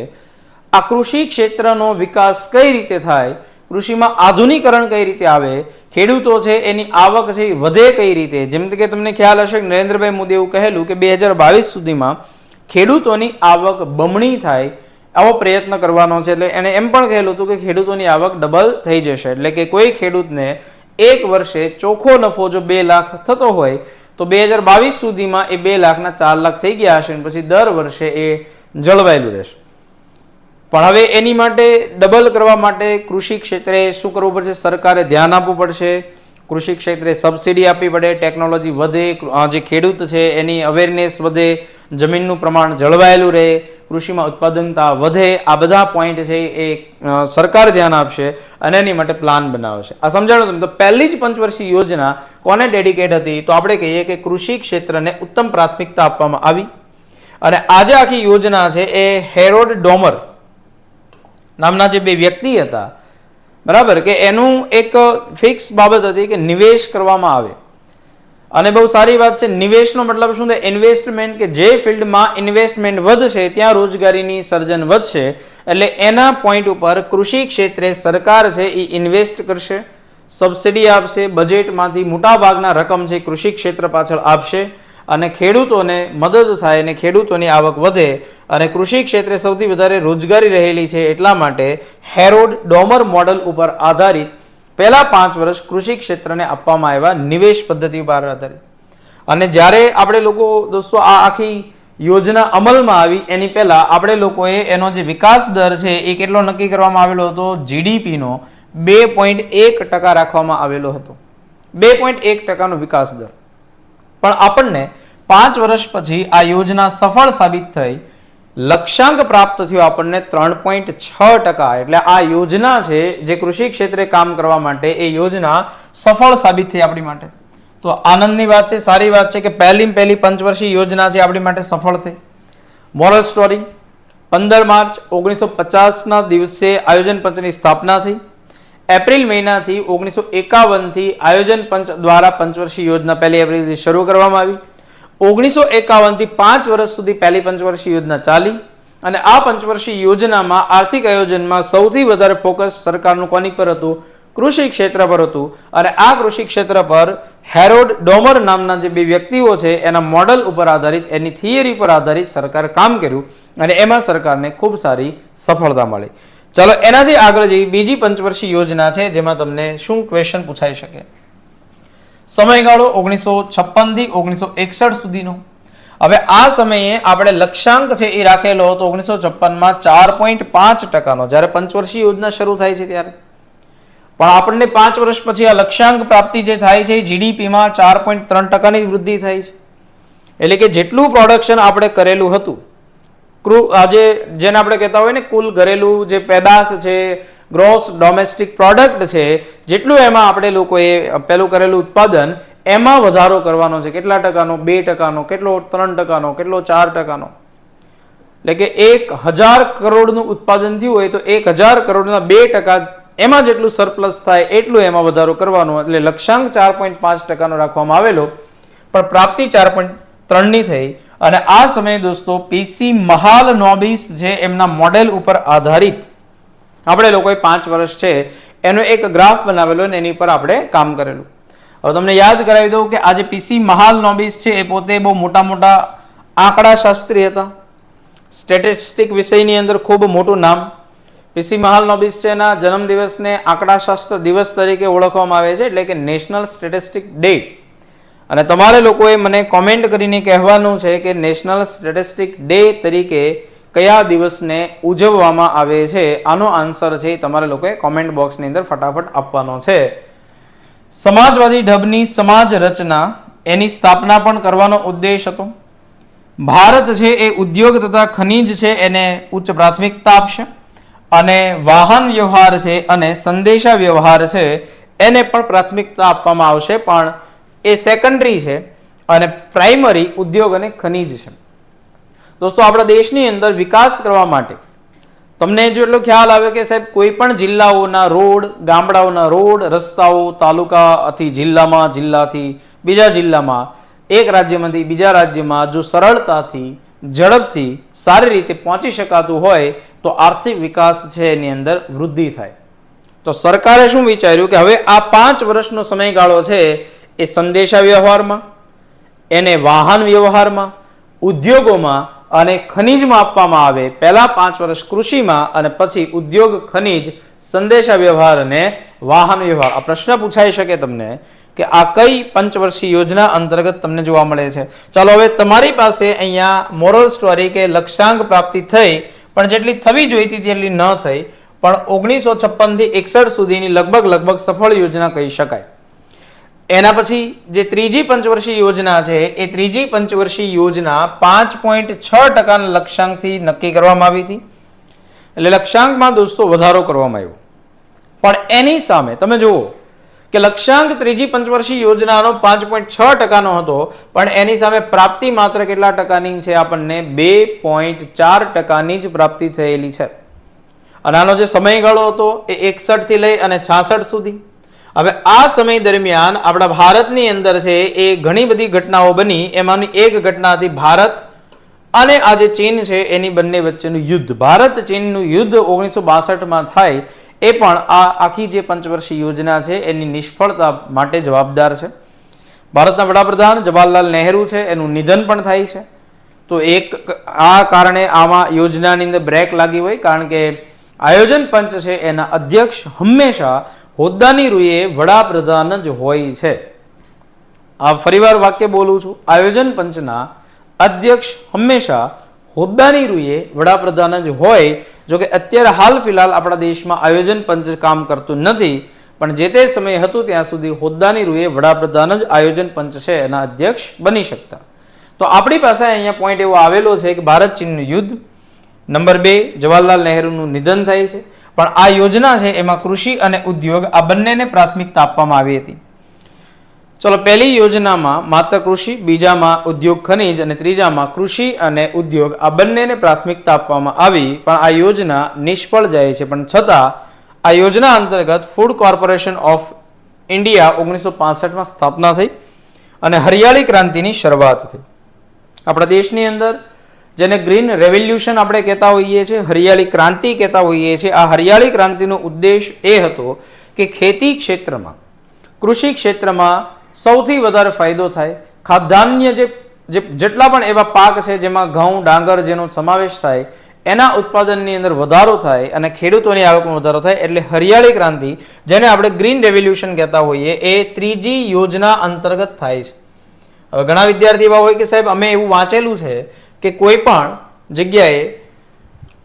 આ કૃષિ ક્ષેત્રનો વિકાસ કઈ રીતે થાય, કૃષિમાં આધુનિકરણ કઈ રીતે આવે, ખેડૂતો છે એની આવક છે એ વધે કઈ રીતે. જેમ કે તમને ખ્યાલ હશે કે નરેન્દ્રભાઈ મોદી એવું કહેલું કે 2022 સુધીમાં ખેડૂતોની આવક બમણી થાય આવો પ્રયત્ન કરવાનો છે. એટલે એને એમ પણ કહેલું હતું કે ખેડૂતોની આવક ડબલ થઈ જશે. એટલે કે કોઈ ખેડૂતને એક વર્ષે ચોખ્ખો નફો જો 2 લાખ થતો હોય તો 2022 સુધીમાં એ 2 લાખના 4 લાખ થઈ ગયા હશે, પછી દર વર્ષે એ જળવાયેલું રહેશે. પણ હવે એની માટે ડબલ કરવા માટે કૃષિ ક્ષેત્રે શું કરવું પડશે? સરકારે ધ્યાન આપવું પડશે. કૃષિ ક્ષેત્રે સબસિડી આપવી પડે, ટેકનોલોજી વધે, જે ખેડૂત છે એની અવેરનેસ વધે, જમીનનું પ્રમાણ જળવાયેલું રહે, કૃષિમાં ઉત્પાદનતા વધે. આ બધા પોઈન્ટ છે એ સરકાર ધ્યાન આપશે અને એની માટે પ્લાન બનાવશે. આ સમજાણો તમે. તો પહેલી જ પંચવર્ષીય યોજના કોને ડેડિકેટ હતી? તો આપણે કહીએ કે કૃષિ ક્ષેત્રને ઉત્તમ પ્રાથમિકતા આપવામાં આવી. અને આજે આખી યોજના છે એ હેરોલ્ડ ડોમર નામના જે 2 વ્યક્તિ હતા, બરાબર, કે એનું એક ફિક્સ બાબત હતી કે નિવેશ કરવામાં આવે. અને બહુ સારી વાત છે. નિવેશનો મતલબ શું થાય? ઇન્વેસ્ટમેન્ટ, કે જે ફિલ્ડમાં ઇન્વેસ્ટમેન્ટ વધશે ત્યાં રોજગારીની સર્જન વધશે. એટલે એના પોઈન્ટ ઉપર કૃષિ ક્ષેત્રે સરકાર છે એ ઇન્વેસ્ટ કરશે, સબસિડી આપશે, બજેટમાંથી મોટા ભાગના રકમ છે કૃષિ ક્ષેત્ર પાછળ આપશે, અને ખેડૂતોને મદદ થાય અને ખેડૂતોની આવક વધે. અને કૃષિ ક્ષેત્રે સૌથી વધારે રોજગારી રહેલી છે એટલા માટે હેરોલ્ડ ડોમર મોડલ ઉપર આધારિત પહેલા 5 વર્ષ કૃષિ ક્ષેત્રને આપવામાં આવ્યા નિવેશ પદ્ધતિ ઉપર આધારિત. અને જ્યારે આપણે લોકો દોસ્તો આ આખી યોજના અમલમાં આવી એની પહેલા આપણે લોકોએ એનો જે વિકાસ દર છે એ કેટલો નક્કી કરવામાં આવેલો હતો? જીડીપીનો 2.1% રાખવામાં આવેલો હતો. 2.1% વિકાસ દર. પણ આપણને 5 વર્ષ પછી આ યોજના સફળ સાબિત થઈ, લક્ષ્યાંક પ્રાપ્ત થયો આપણને 3.6%. એટલે આ યોજના છે જે કૃષિ ક્ષેત્રે કામ કરવા માટે એ યોજના સફળ સાબિત થઈ આપણી માટે. તો આનંદની વાત છે, સારી વાત છે કે પહેલી પંચવર્ષીય યોજના છે આપણી માટે સફળ થઈ. મોરલ સ્ટોરી: 15 માર્ચ 1950 ના દિવસે આયોજન પંચની સ્થાપના થઈ. એપ્રિલ મહિનાથી 1951 થી આયોજન પંચ દ્વારા પંચવર્ષીય યોજના 1 એપ્રિલથી શરૂ કરવામાં આવી. 1951 થી 5 વર્ષ સુધી પહેલી પંચવર્ષીય યોજના ચાલી. અને આ પંચવર્ષીય યોજનામાં આર્થિક આયોજનમાં સૌથી વધારે ફોકસ સરકારનું કોની પર હતું? કૃષિ ક્ષેત્ર પર હતું. અને આ કૃષિ ક્ષેત્ર પર હેરોલ્ડ ડોમર નામના જે 2 વ્યક્તિઓ છે એના મોડલ ઉપર આધારિત, એની થિયરી પર આધારિત સરકારે કામ કર્યું અને એમાં સરકારને ખૂબ સારી સફળતા મળી. ચલો એનાથી આગળ જઈ બીજી પંચવર્ષીય યોજના છે જેમાં તમને શું ક્વેશ્ચન પૂછાઈ શકે? સમયગાળો 1956 થી 1961 સુધીનો. હવે આ સમયે આપણે લક્ષ્યાંક છે એ રાખેલો હતો 1956 માં 4.5%નો, જ્યારે પંચવર્ષીય યોજના શરૂ થાય છે ત્યારે. પણ આપણને 5 વર્ષ પછી આ લક્ષ્યાંક પ્રાપ્તિ જે થાય છે જીડીપીમાં 4.3%ની વૃદ્ધિ થાય છે. એટલે કે જેટલું પ્રોડક્શન આપણે કરેલું હતું આજે જેને આપણે કહેતા હોય ને કુલ ઘરેલું જે પેદાશ છે, ગ્રોસ ડોમેસ્ટિક પ્રોડક્ટ છે, જેટલું એમાં આપણે લોકોએ પેલું કરેલું ઉત્પાદન એમાં વધારો કરવાનો છે. કેટલા ટકાનો? 2%નો, કેટલો 3%નો, કેટલો 4%નો. એટલે કે 1000 કરોડનું ઉત્પાદન થયું હોય તો 1000 કરોડના 2% એમાં જેટલું સરપ્લસ થાય એટલું એમાં વધારો કરવાનો. એટલે લક્ષ્યાંક 4.5%નો રાખવામાં આવેલો, પણ પ્રાપ્તિ 4.3ની થઈ. અને આ સમયે દોસ્તો પીસી મહાલનોબિસ જે એમના મોડેલ ઉપર આધારિત આપણે લોકોએ 5 વર્ષ છે એનો એક ગ્રાફ બનાવેલો અને એની પર આપણે કામ કરેલું. હવે તમને યાદ કરાવી દઉં કે આજે પીસી મહાલનોબિસ છે એ પોતે બહુ મોટા મોટા આંકડા શાસ્ત્રી હતા. સ્ટેટિસ્ટિક વિષયની અંદર ખૂબ મોટું નામ. પીસી મહાલનોબિસ છે એના જન્મદિવસને આંકડાશાસ્ત્ર દિવસ તરીકે ઓળખવામાં આવે છે, એટલે કે નેશનલ સ્ટેટિસ્ટિક ડે. અને તમારે લોકોએ મને કોમેન્ટ કરીને કહેવાનું છે કે નેશનલ સ્ટેટિસ્ટિક ડે તરીકે કયા દિવસને ઉજવવામાં આવે છે. આનો આન્સર છે તમારે લોકોએ કોમેન્ટ બોક્સની અંદર ફટાફટ આપવાનો છે. સમાજવાદી ઢબની સમાજ રચના એની સ્થાપના પણ કરવાનો ઉદ્દેશ હતો. ભારત છે એ ઉદ્યોગ તથા ખનીજ છે એને ઉચ્ચ પ્રાથમિકતા આપશે, અને વાહન વ્યવહાર છે અને સંદેશા વ્યવહાર છે એને પણ પ્રાથમિકતા આપવામાં આવશે, પણ એ સેકન્ડરી છે અને પ્રાઇમરી ઉદ્યોગ અને ખનીજ છે. દોસ્તો આપણા દેશની અંદર વિકાસ કરવા માટે તમને જો એટલો ખ્યાલ આવે કે સાહેબ કોઈ પણ જિલ્લાઓના રોડ, ગામડાઓના રોડ, રસ્તાઓ, તાલુકાથી જિલ્લામાં, જિલ્લાથી બીજા જિલ્લામાં, એક રાજ્યમાંથી બીજા રાજ્યમાં જો સરળતાથી, ઝડપથી, સારી રીતે પહોંચી શકાતું હોય તો આર્થિક વિકાસ છે એની અંદર વૃદ્ધિ થાય. તો સરકારે શું વિચાર્યું કે હવે આ 5 વર્ષનો સમયગાળો છે એ સંદેશા વ્યવહારમાં, એને વાહન વ્યવહારમાં, ઉદ્યોગોમાં અને ખનીજમાં આપવામાં આવે. પહેલા 5 વર્ષ કૃષિમાં અને પછી ઉદ્યોગ, ખનીજ, સંદેશા વ્યવહાર અને વાહન વ્યવહાર. આ પ્રશ્ન પૂછાઈ શકે તમને કે આ કઈ પંચવર્ષીય યોજના અંતર્ગત તમને જોવા મળે છે. ચાલો હવે તમારી પાસે અહીંયા મોરલ સ્ટોરી કે લક્ષ્યાંક પ્રાપ્તિ થઈ, પણ જેટલી થવી જોઈતી તેટલી ન થઈ, પણ 1956 થી 61 સુધીની લગભગ સફળ યોજના કહી શકાય. એના પછી જે ત્રીજી પંચવર્ષીય યોજના છે એ ત્રીજી પંચવર્ષીય યોજના 5.6% લક્ષ્યાંકથી નક્કી કરવામાં આવી હતી. એટલે લક્ષ્યાંકમાં દોસ્તો વધારો કરવામાં આવ્યો. પણ એની સામે તમે જુઓ કે લક્ષ્યાંક ત્રીજી પંચવર્ષીય યોજનાનો 5.6%નો હતો, પણ એની સામે પ્રાપ્તિ માત્ર કેટલા ટકાની છે? આપણને 2.4%ની જ પ્રાપ્તિ થયેલી છે. અને આનો જે સમયગાળો હતો એ 61 થી લઈ અને 66 સુધી. હવે આ સમય દરમિયાન આપણા ભારતની અંદર છે એ ઘણી બધી ઘટનાઓ બની. એમાંની એક ઘટના હતી ભારત અને આ જે ચીન છે એની બંને વચ્ચેનું યુદ્ધ. ભારત ચીનનું યુદ્ધ 1962માં થાય, એ પણ આ આખી જે પંચવર્ષીય યોજના છે એની નિષ્ફળતા માટે જવાબદાર છે. ભારતના વડાપ્રધાન જવાહરલાલ નહેરુ છે એનું નિધન પણ થાય છે. તો એક આ કારણે આમાં યોજનાની અંદર બ્રેક લાગી હોય, કારણ કે આયોજન પંચ છે એના અધ્યક્ષ હંમેશા હોદ્દાની રૂએ વડાપ્રધાન જ હોય છે. આ ફરીવાર વાક્ય બોલું છું, આયોજન પંચના અધ્યક્ષ હંમેશા હોદ્દાની રૂએ વડાપ્રધાન જ હોય. જો કે અત્યારે હાલ ફિલહાલ આપણા દેશમાં આયોજન પંચ કામ કરતું નથી, પણ જે તે સમયે હતું ત્યાં સુધી હોદ્દાની રૂએ વડાપ્રધાન જ આયોજન પંચ છે એના અધ્યક્ષ બની શકતા. તો આપણી પાસે અહીંયા પોઈન્ટ એવો આવેલો છે કે ભારત ચીનનું યુદ્ધ, નંબર 2 જવાહરલાલ નહેરુનું નિધન થાય છે. પણ આ યોજના છે એમાં કૃષિ અને ઉદ્યોગ આ બંનેને પ્રાથમિકતા આપવામાં આવી હતી. ચલો, પહેલી યોજનામાં માત્ર કૃષિ, બીજામાં ઉદ્યોગ ખનિજ અને ત્રીજામાં કૃષિ અને ઉદ્યોગ આ બંનેને પ્રાથમિકતા આપવામાં આવી. પણ આ યોજના નિષ્ફળ જાય છે. પણ છતાં આ યોજના અંતર્ગત ફૂડ કોર્પોરેશન ઓફ ઇન્ડિયા 1965માં સ્થાપના થઈ અને હરિયાળી ક્રાંતિની શરૂઆત થઈ. આપણા દેશની અંદર જેને ગ્રીન રેવોલ્યુશન આપણે કહેતા હોઈએ છીએ, હરિયાળી ક્રાંતિ કહેતા હોઈએ છીએ, આ હરિયાળી ક્રાંતિનો ઉદ્દેશ એ હતો કે ખેતી ક્ષેત્રમાં, કૃષિ ક્ષેત્રમાં સૌથી વધારે ફાયદો થાય. ખાદ્યાન્ય જેટલા પણ એવા પાક છે જેમાં ઘઉં, ડાંગર જેનો સમાવેશ થાય, એના ઉત્પાદનની અંદર વધારો થાય અને ખેડૂતોની આવકમાં વધારો થાય. એટલે હરિયાળી ક્રાંતિ, જેને આપણે ગ્રીન રેવોલ્યુશન કહેતા હોઈએ, એ ત્રીજી યોજના અંતર્ગત થાય છે. હવે ઘણા વિદ્યાર્થી એવા હોય કે સાહેબ અમે એવું વાંચેલું છે કે કોઈ પણ જગ્યાએ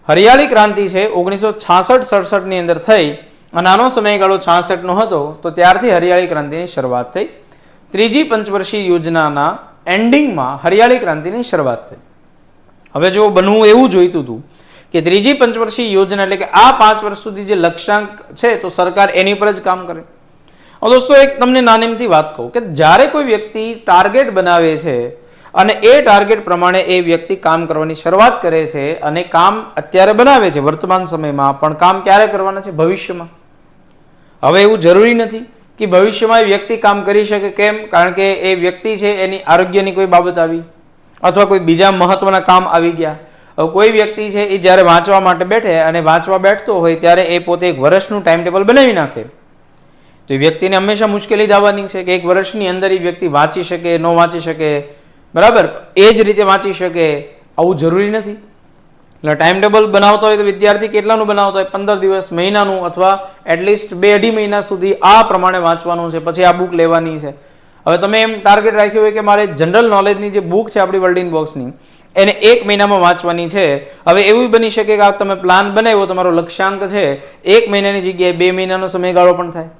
હરિયાળી ક્રાંતિ છે 1966-67 ની અંદર થઈ અને આનો સમયગાળો 66 નો હતો, તો ત્યારથી હરિયાળી ક્રાંતિની શરૂઆત થઈ. ત્રીજી પંચવર્ષીય યોજનાના એન્ડિંગમાં હરિયાળી ક્રાંતિની શરૂઆત થઈ. હવે જો બનવું એવું જોઈતું હતું કે ત્રીજી પંચવર્ષીય યોજના એટલે કે આ 5 વર્ષ સુધી જે લક્ષ્યાંક છે તો સરકાર એની પર જ કામ કરે. હવે દોસ્તો એક તમને નાનીમથી વાત કહું કે જ્યારે કોઈ વ્યક્તિ ટાર્ગેટ બનાવે છે અને એ ટાર્ગેટ પ્રમાણે એ વ્યક્તિ કામ કરવાની શરૂઆત કરે છે અને કામ અત્યારે બનાવે છે વર્તમાન સમયમાં, પણ કામ ક્યારે કરવાના છે? ભવિષ્યમાં. હવે એવું જરૂરી નથી કે ભવિષ્યમાં એ વ્યક્તિ કામ કરી શકે. કેમ? કારણ કે એ વ્યક્તિ છે એની આરોગ્યની કોઈ બાબત આવી અથવા કોઈ બીજા મહત્વના કામ આવી ગયા. હવે કોઈ વ્યક્તિ છે એ જ્યારે વાંચવા માટે બેઠે અને વાંચવા બેઠતો હોય ત્યારે એ પોતે એક વર્ષનું ટાઈમ ટેબલ બનાવી નાખે તો એ વ્યક્તિને હંમેશા મુશ્કેલી થવાની છે કે એક વર્ષની અંદર એ વ્યક્તિ વાંચી શકે, ન વાંચી શકે, બરાબર, એ જ રીતે વાંચી શકે, આવું જરૂરી નથી. એટલે ટાઈમ ટેબલ બનાવતો હોય તો વિદ્યાર્થી કેટલાનું બનાવતો હોય? 15 દિવસ, મહિનાનું, અથવા એટલીસ્ટ 2-2.5 મહિના સુધી આ પ્રમાણે વાંચવાનું છે, પછી આ બુક લેવાની છે. હવે તમે એમ ટાર્ગેટ રાખ્યું હોય કે મારે જનરલ નોલેજની જે બુક છે આપણી વર્લ્ડ ઇનબોક્સની એને 1 મહિનામાં વાંચવાની છે. હવે એવું બની શકે કે આ તમે પ્લાન બનાવ્યો, તમારો લક્ષ્યાંક છે 1 મહિનાની જગ્યાએ 2 મહિનાનો સમયગાળો પણ થાય.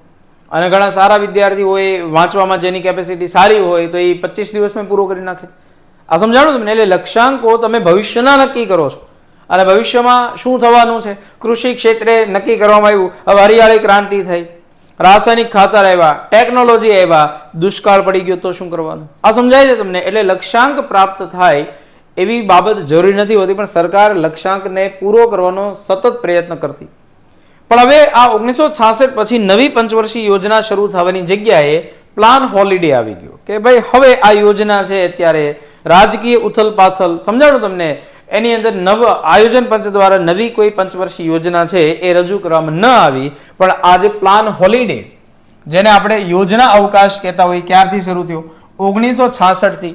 અને ઘણા સારા વિદ્યાર્થી હોય વાંચવામાં જેની કેપેસિટી સારી હોય તો એ 25 દિવસમાં પૂરો કરી નાખે. આ સમજાણું તમને? એટલે લક્ષ્યાંકો તમે ભવિષ્યના નક્કી કરો છો અને ભવિષ્યમાં શું થવાનું છે કૃષિ ક્ષેત્રે નક્કી કરવામાં આવ્યું. હવે હરિયાળી ક્રાંતિ થઈ, રાસાયણિક ખાતર આવ્યા, ટેકનોલોજી આવ્યા, દુષ્કાળ પડી ગયો તો શું કરવાનું? આ સમજાય છે તમને? એટલે લક્ષ્યાંક પ્રાપ્ત થાય એવી બાબત જરૂરી નથી હોતી, પણ સરકાર લક્ષ્યાંકને પૂરો કરવાનો સતત પ્રયત્ન કરતી. પણ હવે આ 1966 પછી નવી પંચવર્ષીય યોજના શરૂ થવાની જગ્યાએ પ્લાન હોલિડે આવી ગયો કે ભાઈ હવે આ યોજના છે અત્યારે રાજકીય ઉથલ પાથલ, સમજાણું તમને? એની અંદર નવ આયોજન પંચ દ્વારા નવી કોઈ પંચવર્ષીય યોજના છે એ રજૂ કરવામાં ન આવી, પણ આજે પ્લાન હોલિડે જેને આપણે યોજના અવકાશ કહેતા હોય ક્યારથી શરૂ થયો? 1966 થી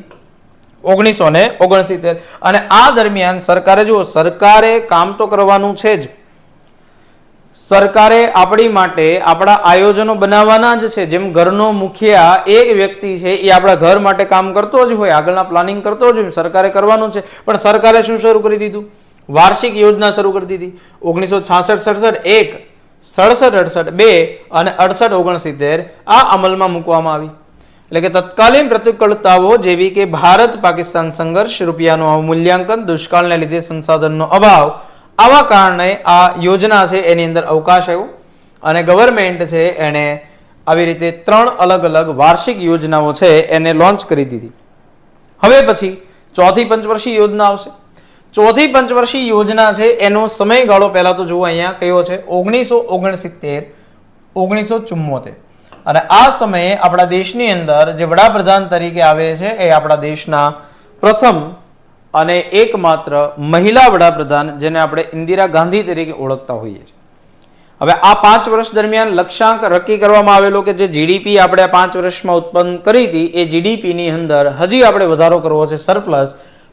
1969. અને આ દરમિયાન સરકારે જુઓ, સરકારે કામ તો કરવાનું છે જ, સરકારે આપણી માટે આપણા આયોજનો બનાવવાના જ છે. જેમ ઘરનો મુખિયા એક વ્યક્તિ છે એ આપણા ઘર માટે કામ કરતો જ હોય, આગળના પ્લાનિંગ કરતો જ હોય, સરકારે કરવાનું છે. પણ સરકારે શું શરૂ કરી દીધું? વાર્ષિક યોજના શરૂ કરી દીધી. 1966-67 1, 67-68 2 અને 68-69 આ અમલમાં મૂકવામાં આવી. એટલે કે તત્કાલીન પ્રતિકૂળતાઓ જેવી કે ભારત પાકિસ્તાન સંઘર્ષ, રૂપિયાનું અવમૂલ્યાંકન, દુષ્કાળને લીધે સંસાધનનો અભાવ, આવા કારણે આ યોજના છે એની અંદર અવકાશ આવ્યો અને ગવર્મેન્ટ છે એને આવી રીતે 3 અલગ અલગ વાર્ષિક યોજનાઓ છે એને લોન્ચ કરી દીધી. હવે પછી ચોથી પંચવર્ષીય યોજના આવશે. ચોથી પંચવર્ષીય યોજના છે એનો સમયગાળો પહેલા તો જુઓ અહીંયા કયો છે? 1969 1974. અને આ સમયે આપણા દેશની અંદર જે વડાપ્રધાન તરીકે આવે છે એ આપણા દેશના પ્રથમ અને એકમાત્ર મહિલા વડાપ્રધાન જેને આપણે ઇન્દિરા ગાંધી તરીકે ઓળખતા હોઈએ છીએ. હવે આ 5 વર્ષ દરમિયાન લક્ષ્યાંક નક્કી કરવામાં આવેલો કે જે જીડીપી આપણે 5 વર્ષમાં ઉત્પન્ન કરી હતી એ જીડીપીની અંદર હજી આપણે વધારો કરવો છે, સરપ્લસ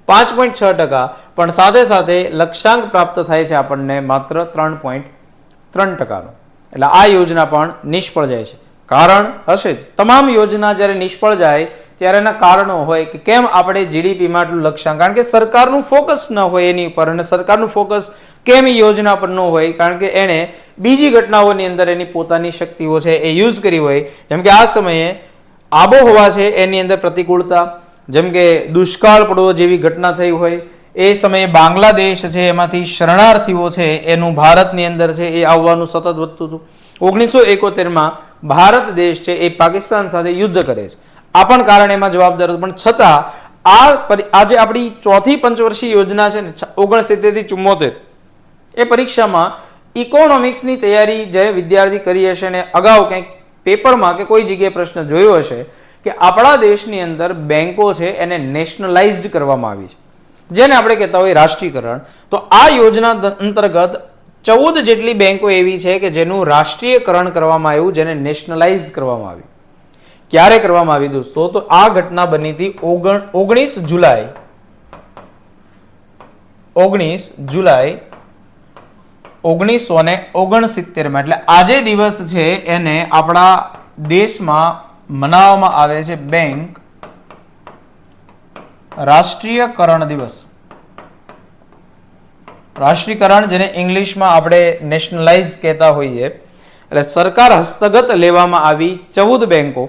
5.6%, પણ સાથે સાથે લક્ષ્યાંક પ્રાપ્ત થાય છે આપણને માત્ર 3.3%. એટલે આ યોજના પણ નિષ્ફળ જાય છે. કારણ હશે જ, તમામ યોજના જ્યારે નિષ્ફળ જાય ત્યારે એના કારણો હોય કે કેમ આપણે જીડીપીમાં આટલું લક્ષ્યાંક, કારણ કે સરકારનું ફોકસ ન હોય એની પર, અને સરકારનું ફોકસ કેમ યોજના પર ન હોય? કારણ કે એણે બીજી ઘટનાઓની અંદર એની પોતાની શક્તિઓ છે એ યુઝ કરી હોય. જેમ કે આ સમયે આબોહવા છે એની અંદર પ્રતિકૂળતા, જેમ કે દુષ્કાળ પડવો જેવી ઘટના થઈ હોય, એ સમયે બાંગ્લાદેશ છે એમાંથી શરણાર્થીઓ છે એનું ભારતની અંદર છે એ આવવાનું સતત વધતું હતું. 1971માં ભારત દેશ છે એ પાકિસ્તાન સાથે યુદ્ધ કરે છે, આ પણ કારણ એમાં જવાબદાર હતું. પણ છતાં આજે આપણી ચોથી પંચવર્ષીય યોજના છે ને 69 થી 74, એ પરીક્ષામાં ઇકોનોમિક્સની તૈયારી જ્યારે વિદ્યાર્થી કરી હશે ને અગાઉ કંઈક પેપરમાં કે કોઈ જગ્યાએ પ્રશ્ન જોયો હશે કે આપણા દેશની અંદર બેંકો છે એને નેશનલાઇઝડ કરવામાં આવી છે, જેને આપણે કહેતા હોય રાષ્ટ્રીયકરણ. તો આ યોજના અંતર્ગત 14 જેટલી બેંકો એવી છે કે જેનું રાષ્ટ્રીયકરણ કરવામાં આવ્યું, જેને નેશનલાઇઝ કરવામાં આવ્યું. ક્યારે કરવામાં આવી દોસ્તો? તો આ ઘટના બની હતી 19 જુલાઈ 1969માં. એટલે આજે દિવસ છે એને આપણા દેશમાં મનાવવામાં આવે છે બેંક રાષ્ટ્રીયકરણ દિવસ. રાષ્ટ્રીયકરણ જેને ઇંગ્લિશમાં આપણે નેશનલાઇઝ કહેતા હોઈએ. એટલે સરકાર હસ્તગત લેવામાં આવી 14 બેંકો,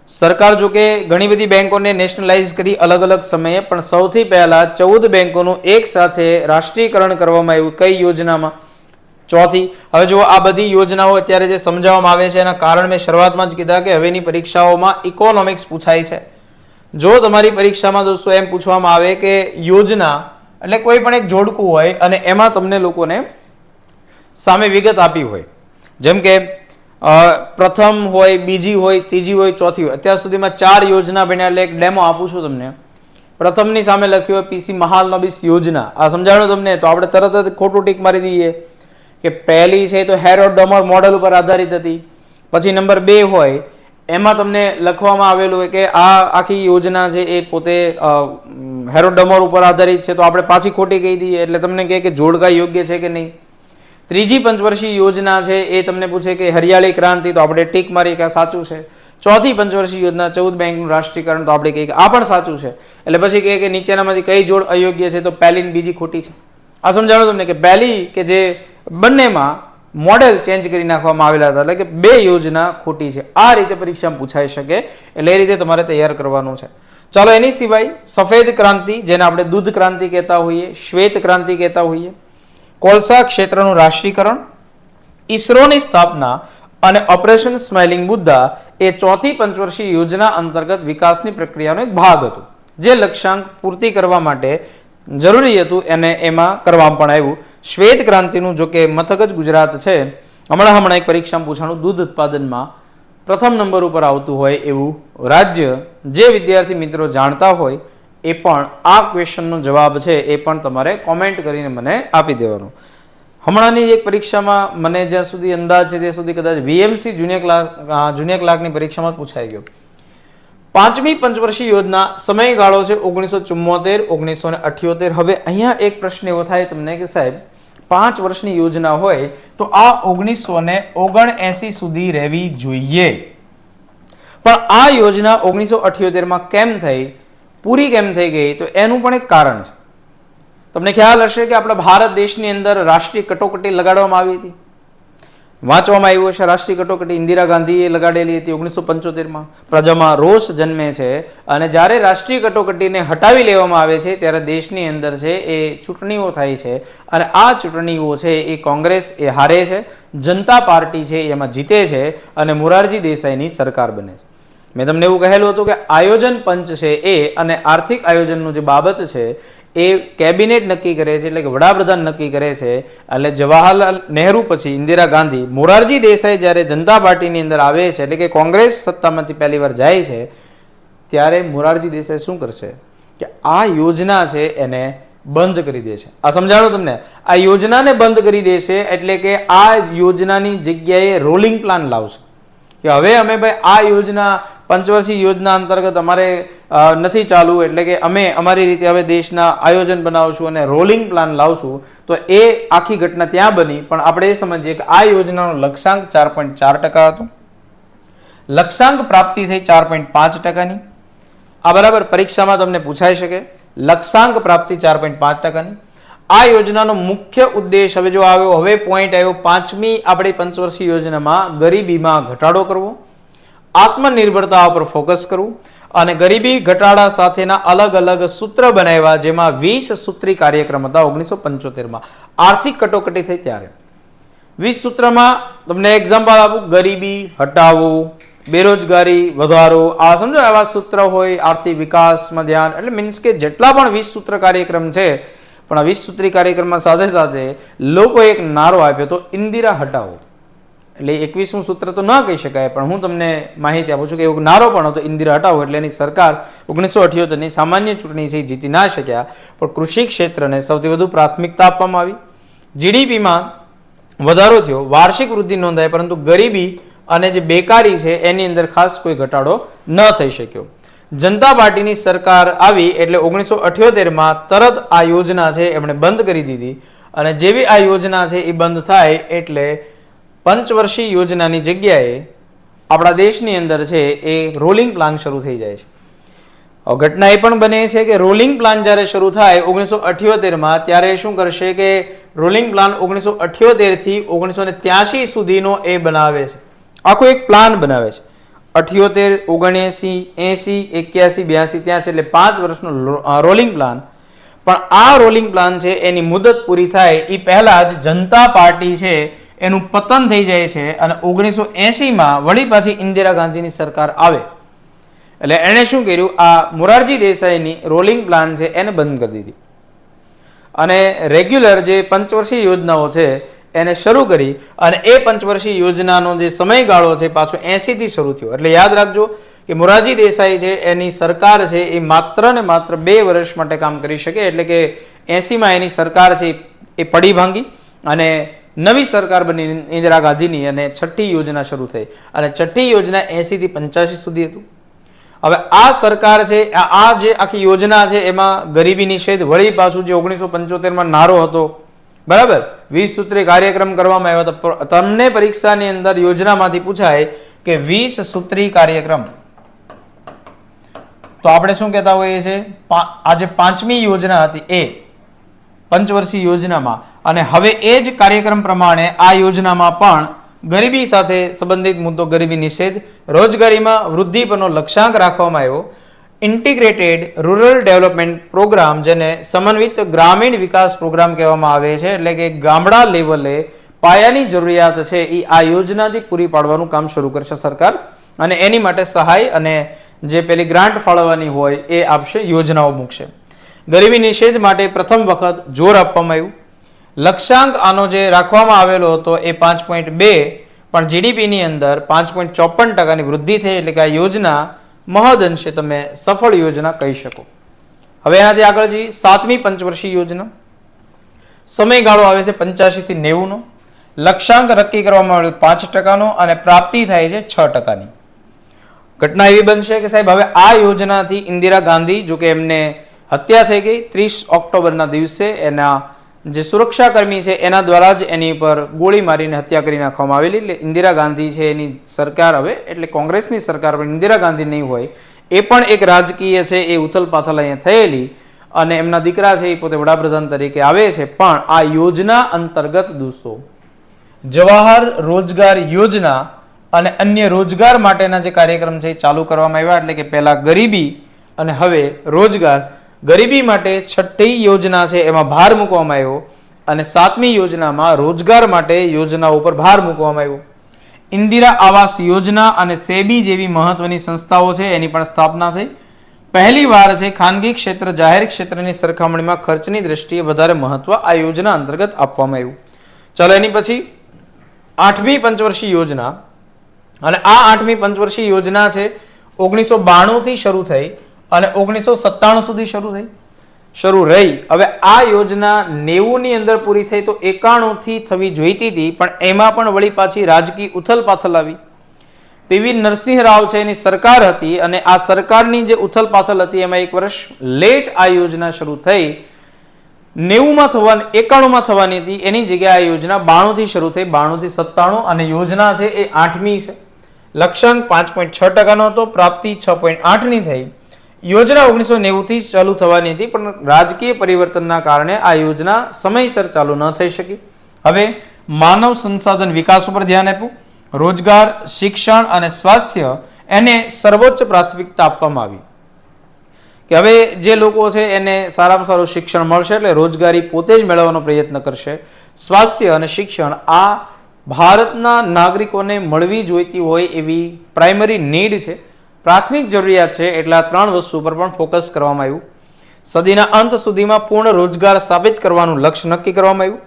સરકાર જો કે ઘણી બધી બેંકોને નેશનલાઇઝ કરી અલગ અલગ સમયે, પણ સૌથી પહેલા 14 બેંકોનું એક સાથે રાષ્ટ્રીયકરણ કરવામાં આવ્યું. કઈ યોજનામાં? ચોથી. હવે જો આ બધી યોજનાઓ અત્યારે જે સમજાવવામાં આવે છે એના કારણ મેં શરૂઆતમાં જ કીધા કે હવેની પરીક્ષાઓમાં ઇકોનોમિક્સ પૂછાય છે. જો તમારી પરીક્ષામાં દોસ્તો એમ પૂછવામાં આવે કે યોજના એટલે કોઈ પણ એક જોડકું હોય અને એમાં તમને લોકોને સામે વિગત આપી હોય, જેમ કે પ્રથમ હોય, બીજી હોય, ત્રીજી હોય, ચોથી હોય, અત્યાર સુધીમાં 4 યોજના બન્યા. એટલે એક ડેમો આપું છું તમને. પ્રથમની સામે લખ્યું હોય પીસી મહાલનોબિસ યોજના. આ સમજાણું તમને? તો આપણે તરત જ ખોટું ટીક મારી દઈએ કે પહેલી છે તો હેરોડમર મોડેલ ઉપર આધારિત હતી. પછી નંબર 2 હોય એમાં તમને લખવામાં આવેલું હોય કે આ આખી યોજના છે એ પોતે હેરોડમર ઉપર આધારિત છે, તો આપણે પાછી ખોટી કહી દઈએ એટલે તમને કહે કે જોડકા યોગ્ય છે કે નહીં. ત્રીજી પંચવર્ષીય યોજના છે એ તમને પૂછે કે હરિયાળી ક્રાંતિ, તો આપણે ટીક મારી કે સાચું છે. ચોથી પંચવર્ષીય યોજના 14 બેંકનું રાષ્ટ્રીયકરણ, તો આપણે કહીએ કે આ પણ સાચું છે. એટલે પછી કહે કે નીચેનામાંથી કઈ જોડ અયોગ્ય છે? તો પહેલી ને બીજી ખોટી છે. આ સમજાણું તમને કે પહેલી કે જે બંનેમાં મોડેલ ચેન્જ કરી નાખવામાં આવેલા હતા, એટલે કે 2 યોજના ખોટી છે. આ રીતે પરીક્ષામાં પૂછાઈ શકે, એટલે એ રીતે તમારે તૈયાર કરવાનું છે. ચાલો, એની સિવાય સફેદ ક્રાંતિ, જેને આપણે દૂધ ક્રાંતિ કહેતા હોઈએ, શ્વેત ક્રાંતિ કહેતા હોઈએ, કોલસા ક્ષેત્રનું રાષ્ટ્રીયકરણ, ઈસરોની સ્થાપના અને ઓપરેશન સ્માઇલિંગ મુદ્દા એ ચોથી પંચવર્ષીય યોજના અંતર્ગત વિકાસની પ્રક્રિયાનો એક ભાગ હતો, જે લક્ષ્યાંક પૂર્તિ કરવા માટે જરૂરી હતું અને એમાં કરવામાં પણ આવ્યું. શ્વેત ક્રાંતિનું જો કે મથક જ ગુજરાત છે. હમણાં એક પરીક્ષામાં પૂછાણું દૂધ ઉત્પાદનમાં પ્રથમ નંબર ઉપર આવતું હોય એવું રાજ્ય. જે વિદ્યાર્થી મિત્રો જાણતા હોય એ પણ આ ક્વેશ્ચનનો જવાબ છે એ પણ તમારે કોમેન્ટ કરીને મને આપી દેવાનો. હમણાંની એક પરીક્ષામાં મને જ્યાં સુધી અંદાજ છે ત્યાં સુધી કદાચ વીએમસી જુનિયર ક્લાર્કની પરીક્ષામાં પૂછાઈ ગયો. 5મી પંચવર્ષીય યોજના સમયગાળો છે 1974 1978. હવે અહીંયા એક પ્રશ્ન એવો થાય તમને કે સાહેબ 5 વર્ષની યોજના હોય તો આ 1979 સુધી રહેવી જોઈએ, પણ આ યોજના 1978માં કેમ થઈ, પૂરી કેમ થઈ ગઈ? તો એનું પણ એક કારણ છે. તમને ખ્યાલ હશે કે આપણા ભારત દેશની અંદર રાષ્ટ્રીય કટોકટી લગાડવામાં આવી હતી. વાંચવામાં આવ્યું હશે, રાષ્ટ્રીય કટોકટી ઇન્દિરા ગાંધીએ લગાડેલી હતી 1975માં. પ્રજામાં રોષ જન્મે છે અને જ્યારે રાષ્ટ્રીય કટોકટીને હટાવી લેવામાં આવે છે ત્યારે દેશની અંદર છે એ ચૂંટણીઓ થાય છે અને આ ચૂંટણીઓ છે એ કોંગ્રેસ એ હારે છે, જનતા પાર્ટી છે એમાં જીતે છે અને મોરારજી દેસાઈની સરકાર બને છે. મેં તમને એવું કહેલું હતું કે આયોજન પંચ છે એ અને આર્થિક આયોજનનું જે બાબત છે એ કેબિનેટ નક્કી કરે છે, એટલે કે વડાપ્રધાન નક્કી કરે છે. એટલે જવાહરલાલ નહેરુ પછી ઇન્દિરા ગાંધી, મોરારજી દેસાઈ જ્યારે જનતા પાર્ટીની અંદર આવે છે, એટલે કે કોંગ્રેસ સત્તામાંથી પહેલી વાર જાય છે, ત્યારે મોરારજી દેસાઈ શું કરશે કે આ યોજના છે એને બંધ કરી દે છે. આ સમજાણું તમને? આ યોજનાને બંધ કરી દેશે એટલે કે આ યોજનાની જગ્યાએ રોલિંગ પ્લાન લાવશે કે હવે અમે ભાઈ આ યોજના પંચવર્ષીય યોજના અંતર્ગત અમારે નથી ચાલુ, એટલે કે અમે અમારી રીતે હવે દેશના આયોજન બનાવશું અને રોલિંગ પ્લાન લાવશું. તો એ આખી ઘટના ત્યાં બની, પણ આપણે એ સમજીએ કે આ યોજનાનો લક્ષ્યાંક 4.4% હતો, લક્ષ્યાંક પ્રાપ્તિ થઈ 4.5%ની. આ બરાબર પરીક્ષામાં તમને પૂછાઈ શકે, લક્ષ્યાંક પ્રાપ્તિ 4.5%ની. આ યોજનાનો મુખ્ય ઉદ્દેશ હવે જો આવ્યો, હવે પોઈન્ટ આવ્યો 5મી આપણી પંચવર્ષીય યોજનામાં ગરીબીમાં ઘટાડો કરવો, આત્મનિર્ભરતા પર ફોકસ કરવું અને ગરીબી ઘટાડા સાથેના અલગ અલગ સૂત્ર બનાવ્યા, જેમાં 20 સૂત્રી કાર્યક્રમ હતા 1975માં. આર્થિક કટોકટી થઈ ત્યારે 20 સૂત્રમાં તમને એક્ઝામ્પલ આપું, ગરીબી હટાવો, બેરોજગારી વધારો, આ સમજો આવા સૂત્ર હોય. આર્થિક વિકાસમાં ધ્યાન, એટલે મીન્સ કે જેટલા પણ 20 સૂત્ર કાર્યક્રમ છે, પણ આ 20 સૂત્રી કાર્યક્રમમાં સાથે સાથે લોકો એક નારો આપ્યો તો ઇન્દિરા હટાવો. એટલે 21મું સૂત્ર તો ન કહી શકાય, પણ હું તમને માહિતી આપું છું કે એવો નારો પણ હતો ઇન્દિરા હટાવો. એટલે એની સરકાર 1978ની સામાન્ય ચૂંટણી છે જીતી ના શક્યા, પણ કૃષિ ક્ષેત્રને સૌથી વધુ પ્રાથમિકતા આપવામાં આવી. જીડીપીમાં વધારો થયો, વાર્ષિક વૃદ્ધિ નોંધાય, પરંતુ ગરીબી અને જે બેકારી છે એની અંદર ખાસ કોઈ ઘટાડો ન થઈ શક્યો. જનતા પાર્ટીની સરકાર આવી એટલે 1978માં તરત આ યોજના છે એમણે બંધ કરી દીધી. અને જેવી આ યોજના છે એ બંધ થાય એટલે પંચવર્ષીય યોજનાની જગ્યાએ આપણા દેશની અંદર છે એ રોલિંગ પ્લાન શરૂ થઈ જાય છે. ઘટના એ પણ બને છે કે રોલિંગ પ્લાન જ્યારે શરૂ થાય 1978માં, ત્યારે શું કરશે કે રોલિંગ પ્લાન 1978 થી 1983 સુધીનો એ બનાવે છે, આખો એક પ્લાન બનાવે છે. 78, 79, 80, 81, 82, 83 એટલે 5 વર્ષનો રોલિંગ પ્લાન. પણ આ રોલિંગ પ્લાન છે એની મુદત પૂરી થાય એ પહેલા જ જનતા પાર્ટી છે એનું પતન થઈ જાય છે અને 1980માં વળી પાછી ઇન્દિરા ગાંધીની સરકાર આવે. એટલે એણે શું કર્યું, આ મોરારજી દેસાઈની રોલિંગ પ્લાન છે એને બંધ કરી દીધી અને રેગ્યુલર જે પંચવર્ષીય યોજનાઓ છે એને શરૂ કરી. અને એ પંચવર્ષીય યોજનાનો જે સમયગાળો છે પાછો 80 થી શરૂ થયો. એટલે યાદ રાખજો કે મોરારજી દેસાઈ છે એની સરકાર છે એ માત્ર ને માત્ર 2 વર્ષ માટે કામ કરી શકે. એટલે કે 80માં એની સરકાર છે એ પડી ભાંગી અને નવી સરકાર બની ઇન્દિરા ગાંધીની અને છઠ્ઠી યોજના શરૂ થઈ. અને છઠ્ઠી યોજના 80 થી 85 સુધી હતું. હવે આ સરકાર છે, આ જે આખી યોજના છે એમાં ગરીબી નિષેધ, વળી પાછું જે 1975માં નારો હતો, બરાબર, 20 સૂત્રીય કાર્યક્રમ કરવામાં આવ્યો હતો. તમને પરીક્ષાની અંદર યોજનામાંથી પૂછાય કે 20 સૂત્રીય કાર્યક્રમ, તો આપણે શું કહેતા હોઈએ છીએ, આ જે 5મી યોજના હતી એ પંચવર્ષીય યોજનામાં, અને હવે એ જ કાર્યક્રમ પ્રમાણે આ યોજનામાં પણ ગરીબી સાથે સંબંધિત મુદ્દો ગરીબી નિષેધ, રોજગારીમાં વૃદ્ધિ પરનો લક્ષ્યાંક રાખવામાં આવ્યો. ઇન્ટિગ્રેટેડ રૂરલ ડેવલપમેન્ટ પ્રોગ્રામ, જેને સમન્વિત ગ્રામીણ વિકાસ પ્રોગ્રામ કહેવામાં આવે છે, એટલે કે ગામડા લેવલે પાયાની જરૂરિયાત છે એ આ યોજનાથી પૂરી પાડવાનું કામ શરૂ કરશે સરકાર. અને એની માટે સહાય અને જે પેલી ગ્રાન્ટ ફાળવવાની હોય એ આપશે, યોજનાઓ મૂકશે. ગરીબી નિષેધ માટે પ્રથમ વખત જોર આપવામાં આવ્યું. લક્ષ્યાંક આનો જે રાખવામાં આવેલો હતો એ 5.2, પણ જીડીપીની અંદર 5.54% વૃદ્ધિ થઈ. એટલે કે આ યોજના મહદઅંશે તમે સફળ યોજના કહી શકો. હવે આનાથી આગળ જઈએ, 7મી પંચવર્ષીય યોજના. સમયગાળો આવે છે 85 થી 90 નો. લક્ષ્યાંક નક્કી કરવામાં આવ્યો 5% અને પ્રાપ્તિ થાય છે 6%. ઘટના એવી બનશે કે સાહેબ હવે આ યોજનાથી ઇન્દિરા ગાંધી, જો કે એમને હત્યા થઈ ગઈ 30 ઓક્ટોબરના દિવસે, એના જે સુરક્ષાકર્મી છે એના દ્વારા જ એની પર ગોળી મારીને હત્યા કરી નાખવામાં આવેલી. એટલે ઇન્દિરા ગાંધી છે એની સરકાર હવે, એટલે કોંગ્રેસની સરકાર પણ ઇન્દિરા ગાંધી નહીં હોય, એ પણ એક રાજકીય છે એ ઉથલ પાથલ અહીંયા થયેલી. અને એમના દીકરા છે એ પોતે વડાપ્રધાન તરીકે આવે છે. પણ આ યોજના અંતર્ગત દોસ્તો જવાહર રોજગાર યોજના અને અન્ય રોજગાર માટેના જે કાર્યક્રમ છે એ ચાલુ કરવામાં આવ્યા. એટલે કે પહેલા ગરીબી અને હવે રોજગાર. ગરીબી માટે છઠ્ઠી યોજના છે એમાં ભાર મૂકવામાં આવ્યો અને 7મી યોજનામાં રોજગાર માટે યોજનાઓ પર ભાર મૂકવામાં આવ્યો. ઇન્દિરા આવાસ યોજના અને સેબી જેવી મહત્વની સંસ્થાઓ છે એની પણ સ્થાપના થઈ. પહેલી વાર છે ખાનગી ક્ષેત્ર જાહેર ક્ષેત્રની સરખામણીમાં ખર્ચની દ્રષ્ટિએ વધારે મહત્વ આ યોજના અંતર્ગત આપવામાં આવ્યું. ચાલો એની પછી 8મી પંચવર્ષીય યોજના. અને આ 8મી પંચવર્ષીય યોજના છે 1992 થી શરૂ થઈ અને 1997 સુધી શરૂ રહી. હવે આ યોજના 90 ની અંદર પૂરી થઈ તો 91 થી થવી જોઈતી હતી, પણ એમાં પણ વળી પાછી રાજકીય ઉથલ પાથલ આવી. પીવી નરસિંહ રાવ છે એની સરકાર હતી અને આ સરકારની જે ઉથલ પાથલ હતી એમાં 1 વર્ષ લેટ આ યોજના શરૂ થઈ. 90માં થવાની 91માં થવાની હતી, એની જગ્યાએ આ યોજના 92 થી શરૂ થઈ, 92 થી 97, અને યોજના છે એ 8મી છે. લક્ષ્યાંક 5.6% નો હતો, પ્રાપ્તિ 6.8 ની થઈ. યોજના 1990 થી ચાલુ થવાની હતી, પણ રાજકીય પરિવર્તનના કારણે આ યોજના સમયસર ચાલુ ન થઈ શકી. હવે માનવ સંસાધન વિકાસ ઉપર ધ્યાન આપ્યું. રોજગાર, શિક્ષણ અને સ્વાસ્થ્ય એને સર્વોચ્ચ પ્રાથમિકતા આપવામાં આવી. કે હવે જે લોકો છે એને સારામાં સારું શિક્ષણ મળશે, એટલે રોજગારી પોતે જ મેળવવાનો પ્રયત્ન કરશે. સ્વાસ્થ્ય અને શિક્ષણ આ ભારતના નાગરિકોને મળવી જોઈતી હોય એવી પ્રાઇમરી નીડ છે, પ્રાથમિક જરૂરિયાત છે. એટલે આ 3 વસ્તુ પર પણ ફોકસ કરવામાં આવ્યું. સદીના અંત સુધીમાં પૂર્ણ રોજગાર સ્થાપિત કરવાનું લક્ષ્ય નક્કી કરવામાં આવ્યું.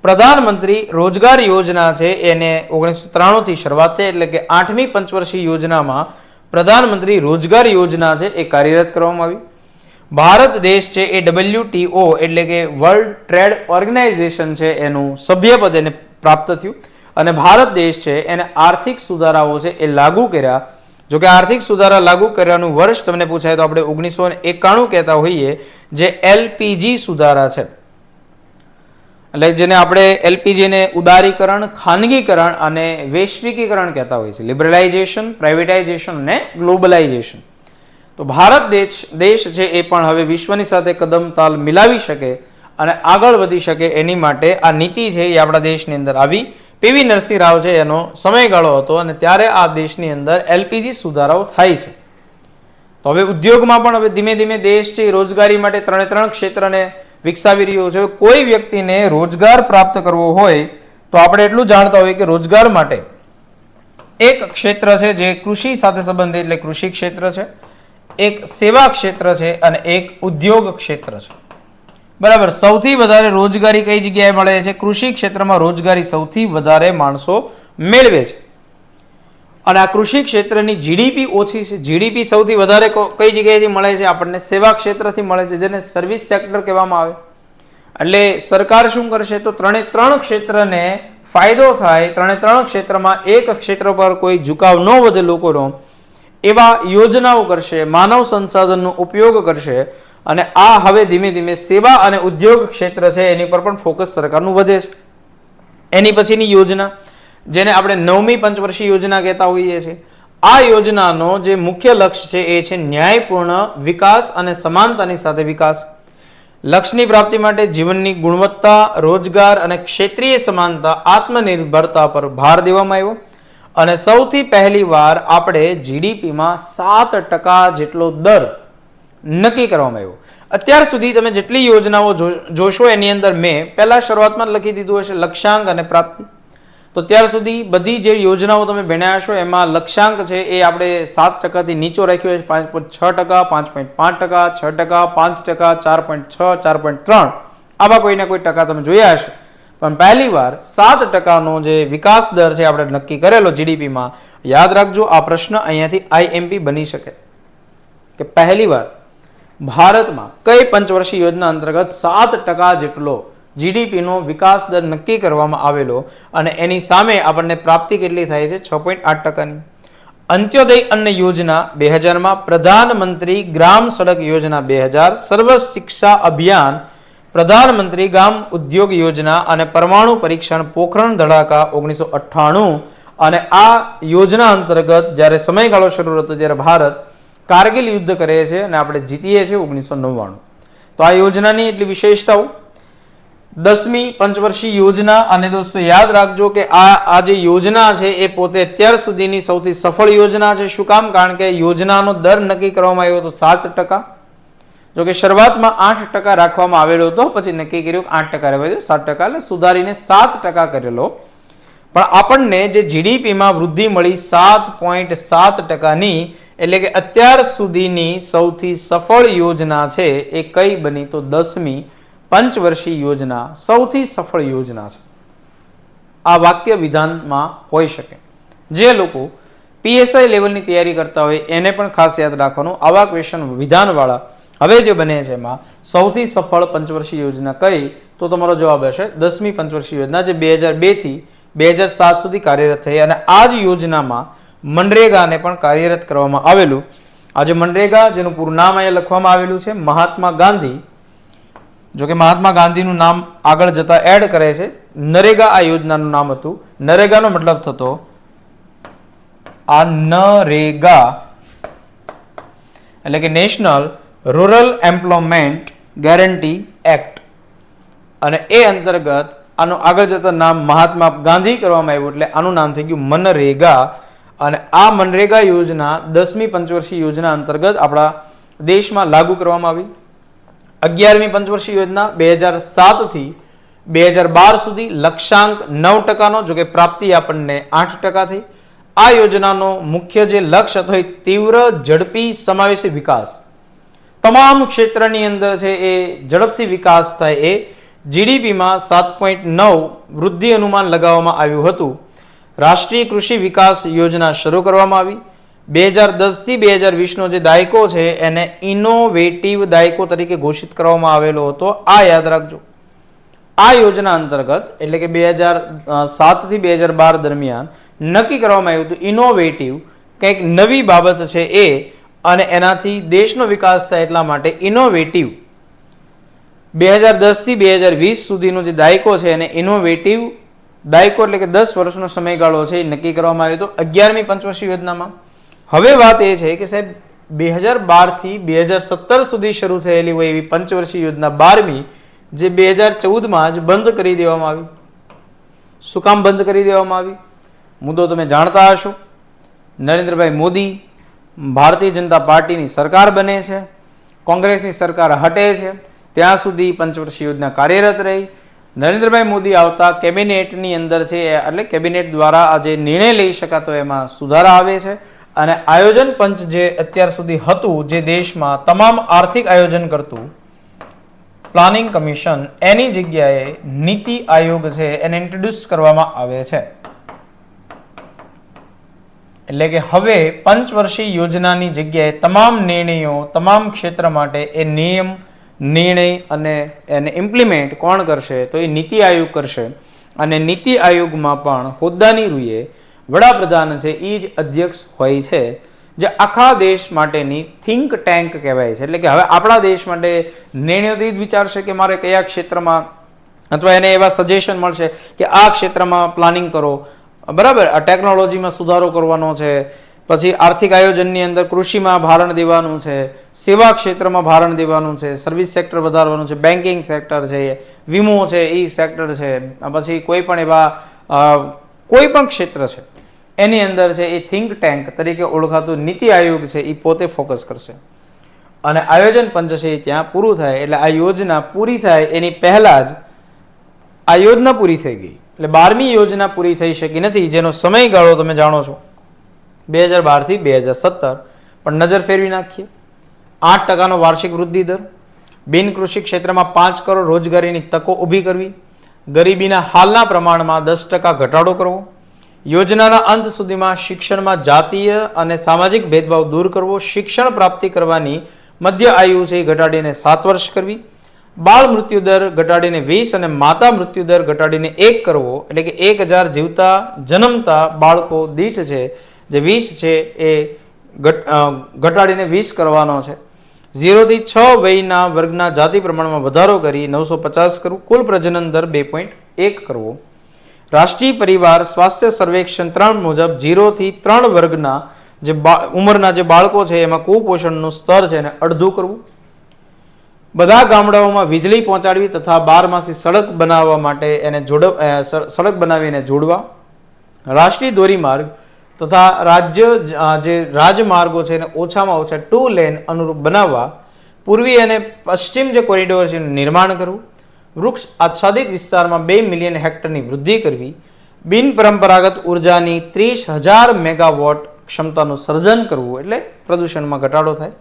પ્રધાનમંત્રી રોજગાર યોજના છે એને 1993 થી શરૂઆત થઈ. એટલે કે 8મી પંચવર્ષીય યોજનામાં પ્રધાનમંત્રી રોજગાર યોજના છે એ કાર્યરત કરવામાં આવી. ભારત દેશ છે એ WTO એટલે કે વર્લ્ડ ટ્રેડ ઓર્ગેનાઇઝેશન છે એનું સભ્યપદ એને પ્રાપ્ત થયું અને ભારત દેશ છે એને આર્થિક સુધારાઓ છે એ લાગુ કર્યા. જો કે આર્થિક સુધારા લાગુ કર્યાનું વર્ષ તમને પૂછાય તો આપણે 1991 કહેતા હોઈએ, જે LPG સુધારા છે. એટલે જેને આપણે LPG ને ઉદારીકરણ, ખાનગીકરણ અને વૈશ્વિકીકરણ કહેતા હોઈએ છીએ. લિબરલાઇઝેશન, પ્રાઇવેટાઇઝેશન અને ગ્લોબલાઇઝેશન. તો ભારત દેશ છે એ પણ હવે વિશ્વની સાથે કદમ તાલ મિલાવી શકે અને આગળ વધી શકે એની માટે આ નીતિ છે એ આપણા દેશની અંદર આવી. પીવી નરસિંહ રાવ છે એનો સમયગાળો હતો અને ત્યારે આ દેશની અંદર એલપીજી સુધારાઓ થાય છે. તો હવે ઉદ્યોગમાં પણ હવે ધીમે ધીમે દેશ છે રોજગારી માટે ત્રણ ક્ષેત્રને વિકસાવી રહ્યો છે. કોઈ વ્યક્તિને રોજગાર પ્રાપ્ત કરવો હોય તો આપણે એટલું જાણતા હોઈએ કે રોજગાર માટે એક ક્ષેત્ર છે જે કૃષિ સાથે સંબંધિત એટલે કૃષિ ક્ષેત્ર છે, એક સેવા ક્ષેત્ર છે અને એક ઉદ્યોગ ક્ષેત્ર છે. બરાબર. સૌથી વધારે રોજગારી કઈ જગ્યાએ મળે છે? કૃષિ ક્ષેત્રમાં રોજગારી સૌથી વધારે માણસો મેળવે છે. અને આ કૃષિ ક્ષેત્રની જીડીપી ઓછી છે. જીડીપી સૌથી વધારે કઈ જગ્યાએથી મળે છે? આપણને સેવા ક્ષેત્રથી મળે છે, જેને સર્વિસ સેક્ટર કહેવામાં આવે. એટલે સરકાર શું કરશે તો ત્રણ ક્ષેત્રને ફાયદો થાય, ત્રણ ક્ષેત્રમાં એક ક્ષેત્ર પર કોઈ ઝુકાવ ન વધે લોકોનો એવા યોજનાઓ કરશે, માનવ સંસાધનનો ઉપયોગ કરશે. અને આ હવે ધીમે ધીમે સેવા અને ઉદ્યોગ ક્ષેત્ર છે એની પર પણ ફોકસ સરકારનું વધે છે. એની પછીની યોજના જેને આપણે 9મી પંચવર્ષીય યોજના કહેતા હોઈએ છીએ. આ યોજનાનો જે મુખ્ય લક્ષ્ય છે એ છે ન્યાયપૂર્ણ વિકાસ અને સમાનતાની સાથે વિકાસ. લક્ષ્યની પ્રાપ્તિ માટે જીવનની ગુણવત્તા, રોજગાર અને ક્ષેત્રીય સમાનતા, આત્મનિર્ભરતા પર ભાર દેવામાં આવ્યો. અને સૌથી પહેલી વાર આપણે જીડીપીમાં 7% જેટલો દર નક્કી કરવામાં આવ્યો. અત્યાર સુધી તમે જેટલી યોજનાઓ જોશો એની અંદર મેં પહેલા શરૂઆતમાં લખી દીધું હશે લક્ષ્યાંક અને પ્રાપ્તિ. તો ત્યાર સુધી બધી જે યોજનાઓ તમે ભણ્યા છો એમાં લક્ષ્યાંક છે એ આપણે 7%થી નીચો રાખ્યો છે. 5.6%, 5.5%, 6%, 5%, 4.6, 4.3 આવા કોઈના કોઈ ટકા તમે જોયા હશે. પણ પહેલી વાર 7%નો જે વિકાસ દર છે આપણે નક્કી કરેલો જીડીપીમાં. યાદ રાખજો, આ પ્રશ્ન અહીંયાથી આઈએમપી બની શકે કે પહેલી વાર ભારતમાં કઈ પંચવર્ષીય યોજના અંતર્ગત 7% જેટલો જીડીપીનો વિકાસ દર નક્કી કરવામાં આવેલો અને એની સામે આપણને પ્રાપ્તિ કેટલી થાય છે? 6.8%ની. અંત્યોદય અન્ન યોજના 2000માં, પ્રધાનમંત્રી ગ્રામ સડક યોજના 2000, સર્વ શિક્ષા અભિયાન, પ્રધાનમંત્રી ગ્રામ ઉદ્યોગ યોજના અને પરમાણુ પરીક્ષણ પોખરણ ધડાકા 1998. અને આ યોજના અંતર્ગત જ્યારે સમયગાળો શરૂ હતો ત્યારે ભારત કારગિલ યુદ્ધ કરે છે અને આપણે જીતીએ છીએ 1999. તો આ યોજનાની એટલી વિશેષતાઓ. 10મી પંચવર્ષીય યોજના. અને દોસ્તો યાદ રાખજો કે આ જે યોજના છે એ પોતે અત્યાર સુધીની સૌથી સફળ યોજના છે. શું કામ? કારણ કે યોજનાનો દર નક્કી કરવામાં આવ્યો હતો 7%. જો કે શરૂઆતમાં 8% રાખવામાં આવેલો હતો, પછી નક્કી કર્યું કે 8% રહેવા દો, 7% એટલે સુધારીને 7% કરેલો. પણ આપણને જે જીડીપીમાં વૃદ્ધિ મળી 7.7%ની, એટલે કે અત્યાર સુધીની સૌથી સફળ યોજના છે એ કઈ બની? તો 10મી પંચવર્ષીય યોજના સૌથી સફળ યોજના છે. આ વાક્ય વિધાનમાં હોઈ શકે. જે લોકો પીએસઆઈ લેવલની તૈયારી કરતા હોય એને પણ ખાસ યાદ રાખવાનું. આવા ક્વેશ્ચન વિધાનવાળા હવે જે બને છે એમાં સૌથી સફળ પંચવર્ષીય યોજના કઈ? તો તમારો જવાબ હશે 10મી પંચવર્ષીય યોજના, જે 2002 થી 2007 સુધી કાર્યરત થઈ. અને આ જ યોજનામાં મનરેગાને પણ કાર્યરત કરવામાં આવેલું. આજે મનરેગા, જેનું પૂરું નામ અહીંયા લખવામાં આવેલું છે મહાત્મા ગાંધી, જો કે મહાત્મા ગાંધીનું નામ આગળ જતા એડ કરે છે. નરેગા આ યોજનાનું નામ હતું. નરેગાનો મતલબ થતો આ નરેગા એટલે કે national rural employment guarantee act. અને એ અંતર્ગત આનું આગળ જતા નામ મહાત્મા ગાંધી કરવામાં આવ્યું એટલે આનું નામ થઈ ગયું મનરેગા. અને આ મનરેગા યોજના 10મી પંચવર્ષીય યોજના અંતર્ગત આપણા દેશમાં લાગુ કરવામાં આવી. 11મી પંચવર્ષીય યોજના 2007 થી 2012 સુધી લક્ષ્યાંક 9%નો, જો કે પ્રાપ્તિ આપણને 8% થઈ. આ યોજનાનો મુખ્ય જે લક્ષ્ય હતો એ તીવ્ર ઝડપી સમાવેશી વિકાસ. તમામ ક્ષેત્રની અંદર છે એ ઝડપથી વિકાસ થાય એ જીડીપીમાં 7.9 વૃદ્ધિ અનુમાન લગાવવામાં આવ્યું હતું. રાષ્ટ્રીય કૃષિ વિકાસ યોજના શરૂ કરવામાં આવી. 2010 થી 2020નો જે દાયકો છે એને ઇનોવેટિવ દાયકો તરીકે ઘોષિત કરવામાં આવેલો હતો. આ યાદ રાખજો. આ યોજના અંતર્ગત એટલે કે 2007 થી 2012 દરમિયાન નક્કી કરવામાં આવ્યું હતું ઇનોવેટિવ, કંઈક નવી બાબત છે એ, અને એનાથી દેશનો વિકાસ થાય એટલા માટે ઇનોવેટિવ 2010 થી 2020 સુધીનો જે દાયકો છે એને ઇનોવેટિવ દાયકો એટલે કે 10 વર્ષનો સમયગાળો છે એ નક્કી કરવામાં આવ્યો હતો 11મી પંચવર્ષીય યોજનામાં. હવે વાત એ છે કે સાહેબ 2012 થી 2017 સુધી શરૂ થયેલી હોય એવી પંચવર્ષીય યોજના 12મી જે 2014માં જ બંધ કરી દેવામાં આવી. શું કામ બંધ કરી દેવામાં આવી? મુદ્દો તમે જાણતા હશો. નરેન્દ્રભાઈ મોદી ભારતીય જનતા પાર્ટીની સરકાર બને છે, કોંગ્રેસની સરકાર હટે છે ત્યાં સુધી પંચવર્ષીય યોજના કાર્યરત રહી. નરેન્દ્રભાઈ મોદી આવતા કેબિનેટની અંદર છે, એટલે કેબિનેટ દ્વારા આ જે નિર્ણય લઈ શકાતો એમાં સુધારા આવે છે અને આયોજન પંચ જે અત્યાર સુધી હતું, જે દેશમાં તમામ આર્થિક આયોજન કરતું પ્લાનિંગ કમિશન, એની જગ્યાએ નીતિ આયોગ છે એને ઇન્ટ્રોડ્યુસ કરવામાં આવે છે. એટલે કે હવે પંચવર્ષીય યોજનાની જગ્યાએ તમામ નિર્ણયો તમામ ક્ષેત્ર માટે એ નિયમ, નિર્ણય અને એને ઇમ્પ્લિમેન્ટ કોણ કરશે? તો એ નીતિ આયોગ કરશે. અને નીતિ આયોગમાં પણ હોદ્દાની રૂએ વડાપ્રધાન છે એ જ અધ્યક્ષ હોય છે, જે આખા દેશ માટેની થિંક ટેન્ક કહેવાય છે. એટલે કે હવે આપણા દેશ માટે નિર્ણયોથી જ વિચારશે કે મારે કયા ક્ષેત્રમાં, અથવા એને એવા સજેશન મળશે કે આ ક્ષેત્રમાં પ્લાનિંગ કરો, બરાબર, આ ટેકનોલોજીમાં સુધારો કરવાનો છે, પછી આર્થિક આયોજનની અંદર કૃષિમાં ભારણ દેવાનું છે, સેવા ક્ષેત્રમાં ભારણ દેવાનું છે, સર્વિસ સેક્ટર વધારવાનું છે, બેન્કિંગ સેક્ટર છે, વીમો છે, એ સેક્ટર છે, પછી કોઈ પણ એવા કોઈ પણ ક્ષેત્ર છે એની અંદર છે એ થિંક ટેન્ક તરીકે ઓળખાતું નીતિ આયોગ છે એ પોતે ફોકસ કરશે. અને આયોજન પંચ છે એ ત્યાં પૂરું થાય એટલે આ યોજના પૂરી થાય એની પહેલા જ આ યોજના પૂરી થઈ ગઈ. એટલે 12મી યોજના પૂરી થઈ શકી નથી, જેનો સમયગાળો તમે જાણો છો 2012 થી 2017. પણ નજર ફેરવી નાખીએ. 8% વાર્ષિક વૃદ્ધિ દર, બિન કૃષિ ક્ષેત્રમાં 5 કરોડ રોજગારીની તકો ઊભી કરવી, ગરીબીના હાલના પ્રમાણમાં 10% ઘટાડો કરવો, યોજનાના અંત સુધીમાં શિક્ષણમાં જાતીય અને સામાજિક ભેદભાવ દૂર કરવો, શિક્ષણ પ્રાપ્તિ કરવાની મધ્ય આયુ છે ઘટાડીને 7 વર્ષ કરવી, બાળ મૃત્યુ દર ઘટાડીને 20 અને માતા મૃત્યુ દર ઘટાડીને 1 કરવો. એટલે કે 1000 જીવતા જન્મતા બાળકો દીઠ છે જે 20 છે એ ઘટાડીને 20 કરવાનો છે. 0 થી 6 વયના વર્ગના જાતિ પ્રમાણમાં વધારો કરી 950 કરવું, કુલ પ્રજનન દર 2.1 કરવો. રાષ્ટ્રીય પરિવાર સ્વાસ્થ્ય સર્વેક્ષણ 3 મુજબ 0 થી 3 વર્ગના જે ઉંમરના જે બાળકો છે એમાં કુપોષણનું સ્તર છે એને અડધું કરવું. બધા ગામડાઓમાં વીજળી પહોંચાડવી તથા 12માસી સડક બનાવવા માટે એને સડક બનાવીને જોડવા. રાષ્ટ્રીય ધોરીમાર્ગ તથા રાજમાર્ગો છે એને ઓછામાં ઓછા 2 લેન અનુરૂપ બનાવવા. પૂર્વી અને પશ્ચિમ જે કોરિડોર છે એનું નિર્માણ કરવું. વૃક્ષ આચ્છાદિત વિસ્તારમાં 2 મિલિયન હેક્ટરની વૃદ્ધિ કરવી. બિન પરંપરાગત ઉર્જાની 30,000 મેગાવોટ ક્ષમતાનું સર્જન કરવું, એટલે પ્રદૂષણમાં ઘટાડો થાય.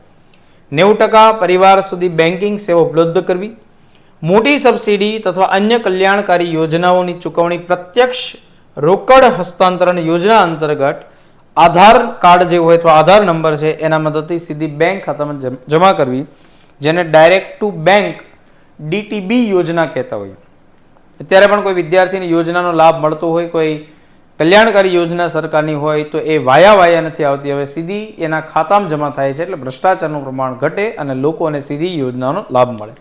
90% પરિવાર સુધી બેન્કિંગ સેવા ઉપલબ્ધ કરવી. મોટી સબસિડી તથા અન્ય કલ્યાણકારી યોજનાઓની ચૂકવણી પ્રત્યક્ષ રોકડ હસ્તાંતરણ યોજના અંતર્ગત આધાર કાર્ડ જે હોય અથવા આધાર નંબર છે એના મદદથી સીધી બેંક ખાતામાં જમા કરવી, જેને ડાયરેક્ટ ટુ બેંક DTB યોજના કહેતા હોય. અત્યારે પણ કોઈ વિદ્યાર્થીને યોજનાનો લાભ મળતો હોય, કોઈ કલ્યાણકારી યોજના સરકારની હોય તો એ વાયા નથી આવતી, હવે સીધી એના ખાતામાં જમા થાય છે. એટલે ભ્રષ્ટાચારનું પ્રમાણ ઘટે અને લોકોને સીધી યોજનાનો લાભ મળે.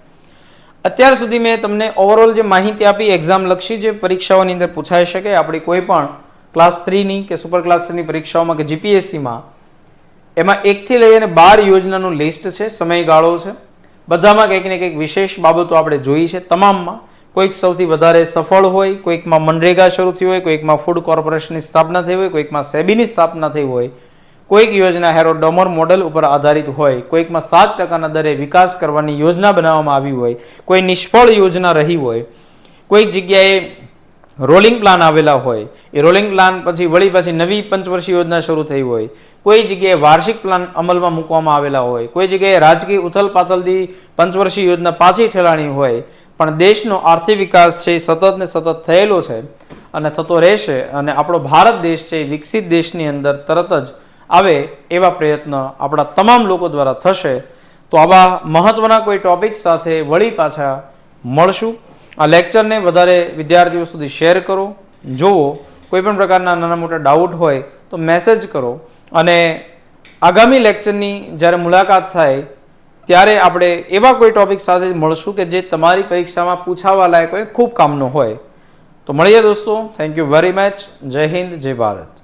અત્યાર સુધી મેં તમને ઓવરઓલ જે માહિતી આપી એક્ઝામ લક્ષી જે પરીક્ષાઓની અંદર પૂછાઈ શકે, આપણી કોઈ પણ ક્લાસ 3ની કે સુપર ક્લાસ 3ની પરીક્ષાઓમાં કે GPSCમાં, એમાં 1 થી લઈને 12 યોજનાનું લિસ્ટ છે, સમયગાળો છે. બધામાં કંઈક ને કંઈક વિશેષ બાબતો આપણે જોઈ છે. તમામમાં કોઈક સૌથી વધારે સફળ હોય, કોઈકમાં મનરેગા શરૂ થઈ હોય, કોઈકમાં ફૂડ કોર્પોરેશનની સ્થાપના થઈ હોય, કોઈકમાં સેબીની સ્થાપના થઈ હોય, કોઈક યોજના હેરોડોમર મોડેલ ઉપર આધારિત હોય, કોઈકમાં 7% દરે વિકાસ કરવાની યોજના બનાવવામાં આવી હોય, કોઈ નિષ્ફળ યોજના રહી હોય, કોઈક જગ્યાએ રોલિંગ પ્લાન આવેલા હોય, એ રોલિંગ પ્લાન પછી નવી પંચવર્ષીય યોજના શરૂ થઈ હોય, કોઈ જગ્યાએ વાર્ષિક પ્લાન અમલમાં મૂકવામાં આવેલા હોય, કોઈ જગ્યાએ રાજકીય ઉથલ પાથલથી પંચવર્ષીય યોજના પાછી ઠેલાણી હોય. પણ દેશનો આર્થિક વિકાસ છે એ સતત ને સતત થયેલો છે અને થતો રહેશે. અને આપણો ભારત દેશ છે એ વિકસિત દેશની અંદર તરત જ આવે એવા પ્રયત્ન આપણા તમામ લોકો દ્વારા થશે. તો આવા મહત્વના કોઈ ટોપિક સાથે વળી પાછા મળશું. આ લેક્ચરને વધારે વિદ્યાર્થીઓ સુધી શેર કરો, જુઓ. કોઈ પણ પ્રકારના નાના મોટા ડાઉટ હોય તો મેસેજ કરો. અને આગામી લેક્ચરની જ્યારે મુલાકાત થાય ત્યારે આપણે એવા કોઈ ટોપિક સાથે મળશું કે જે તમારી પરીક્ષામાં પૂછાવા લાયક હોય, ખૂબ કામનો હોય. તો મળીએ દોસ્તો. Thank you very much. જય હિન્દ, જય ભારત.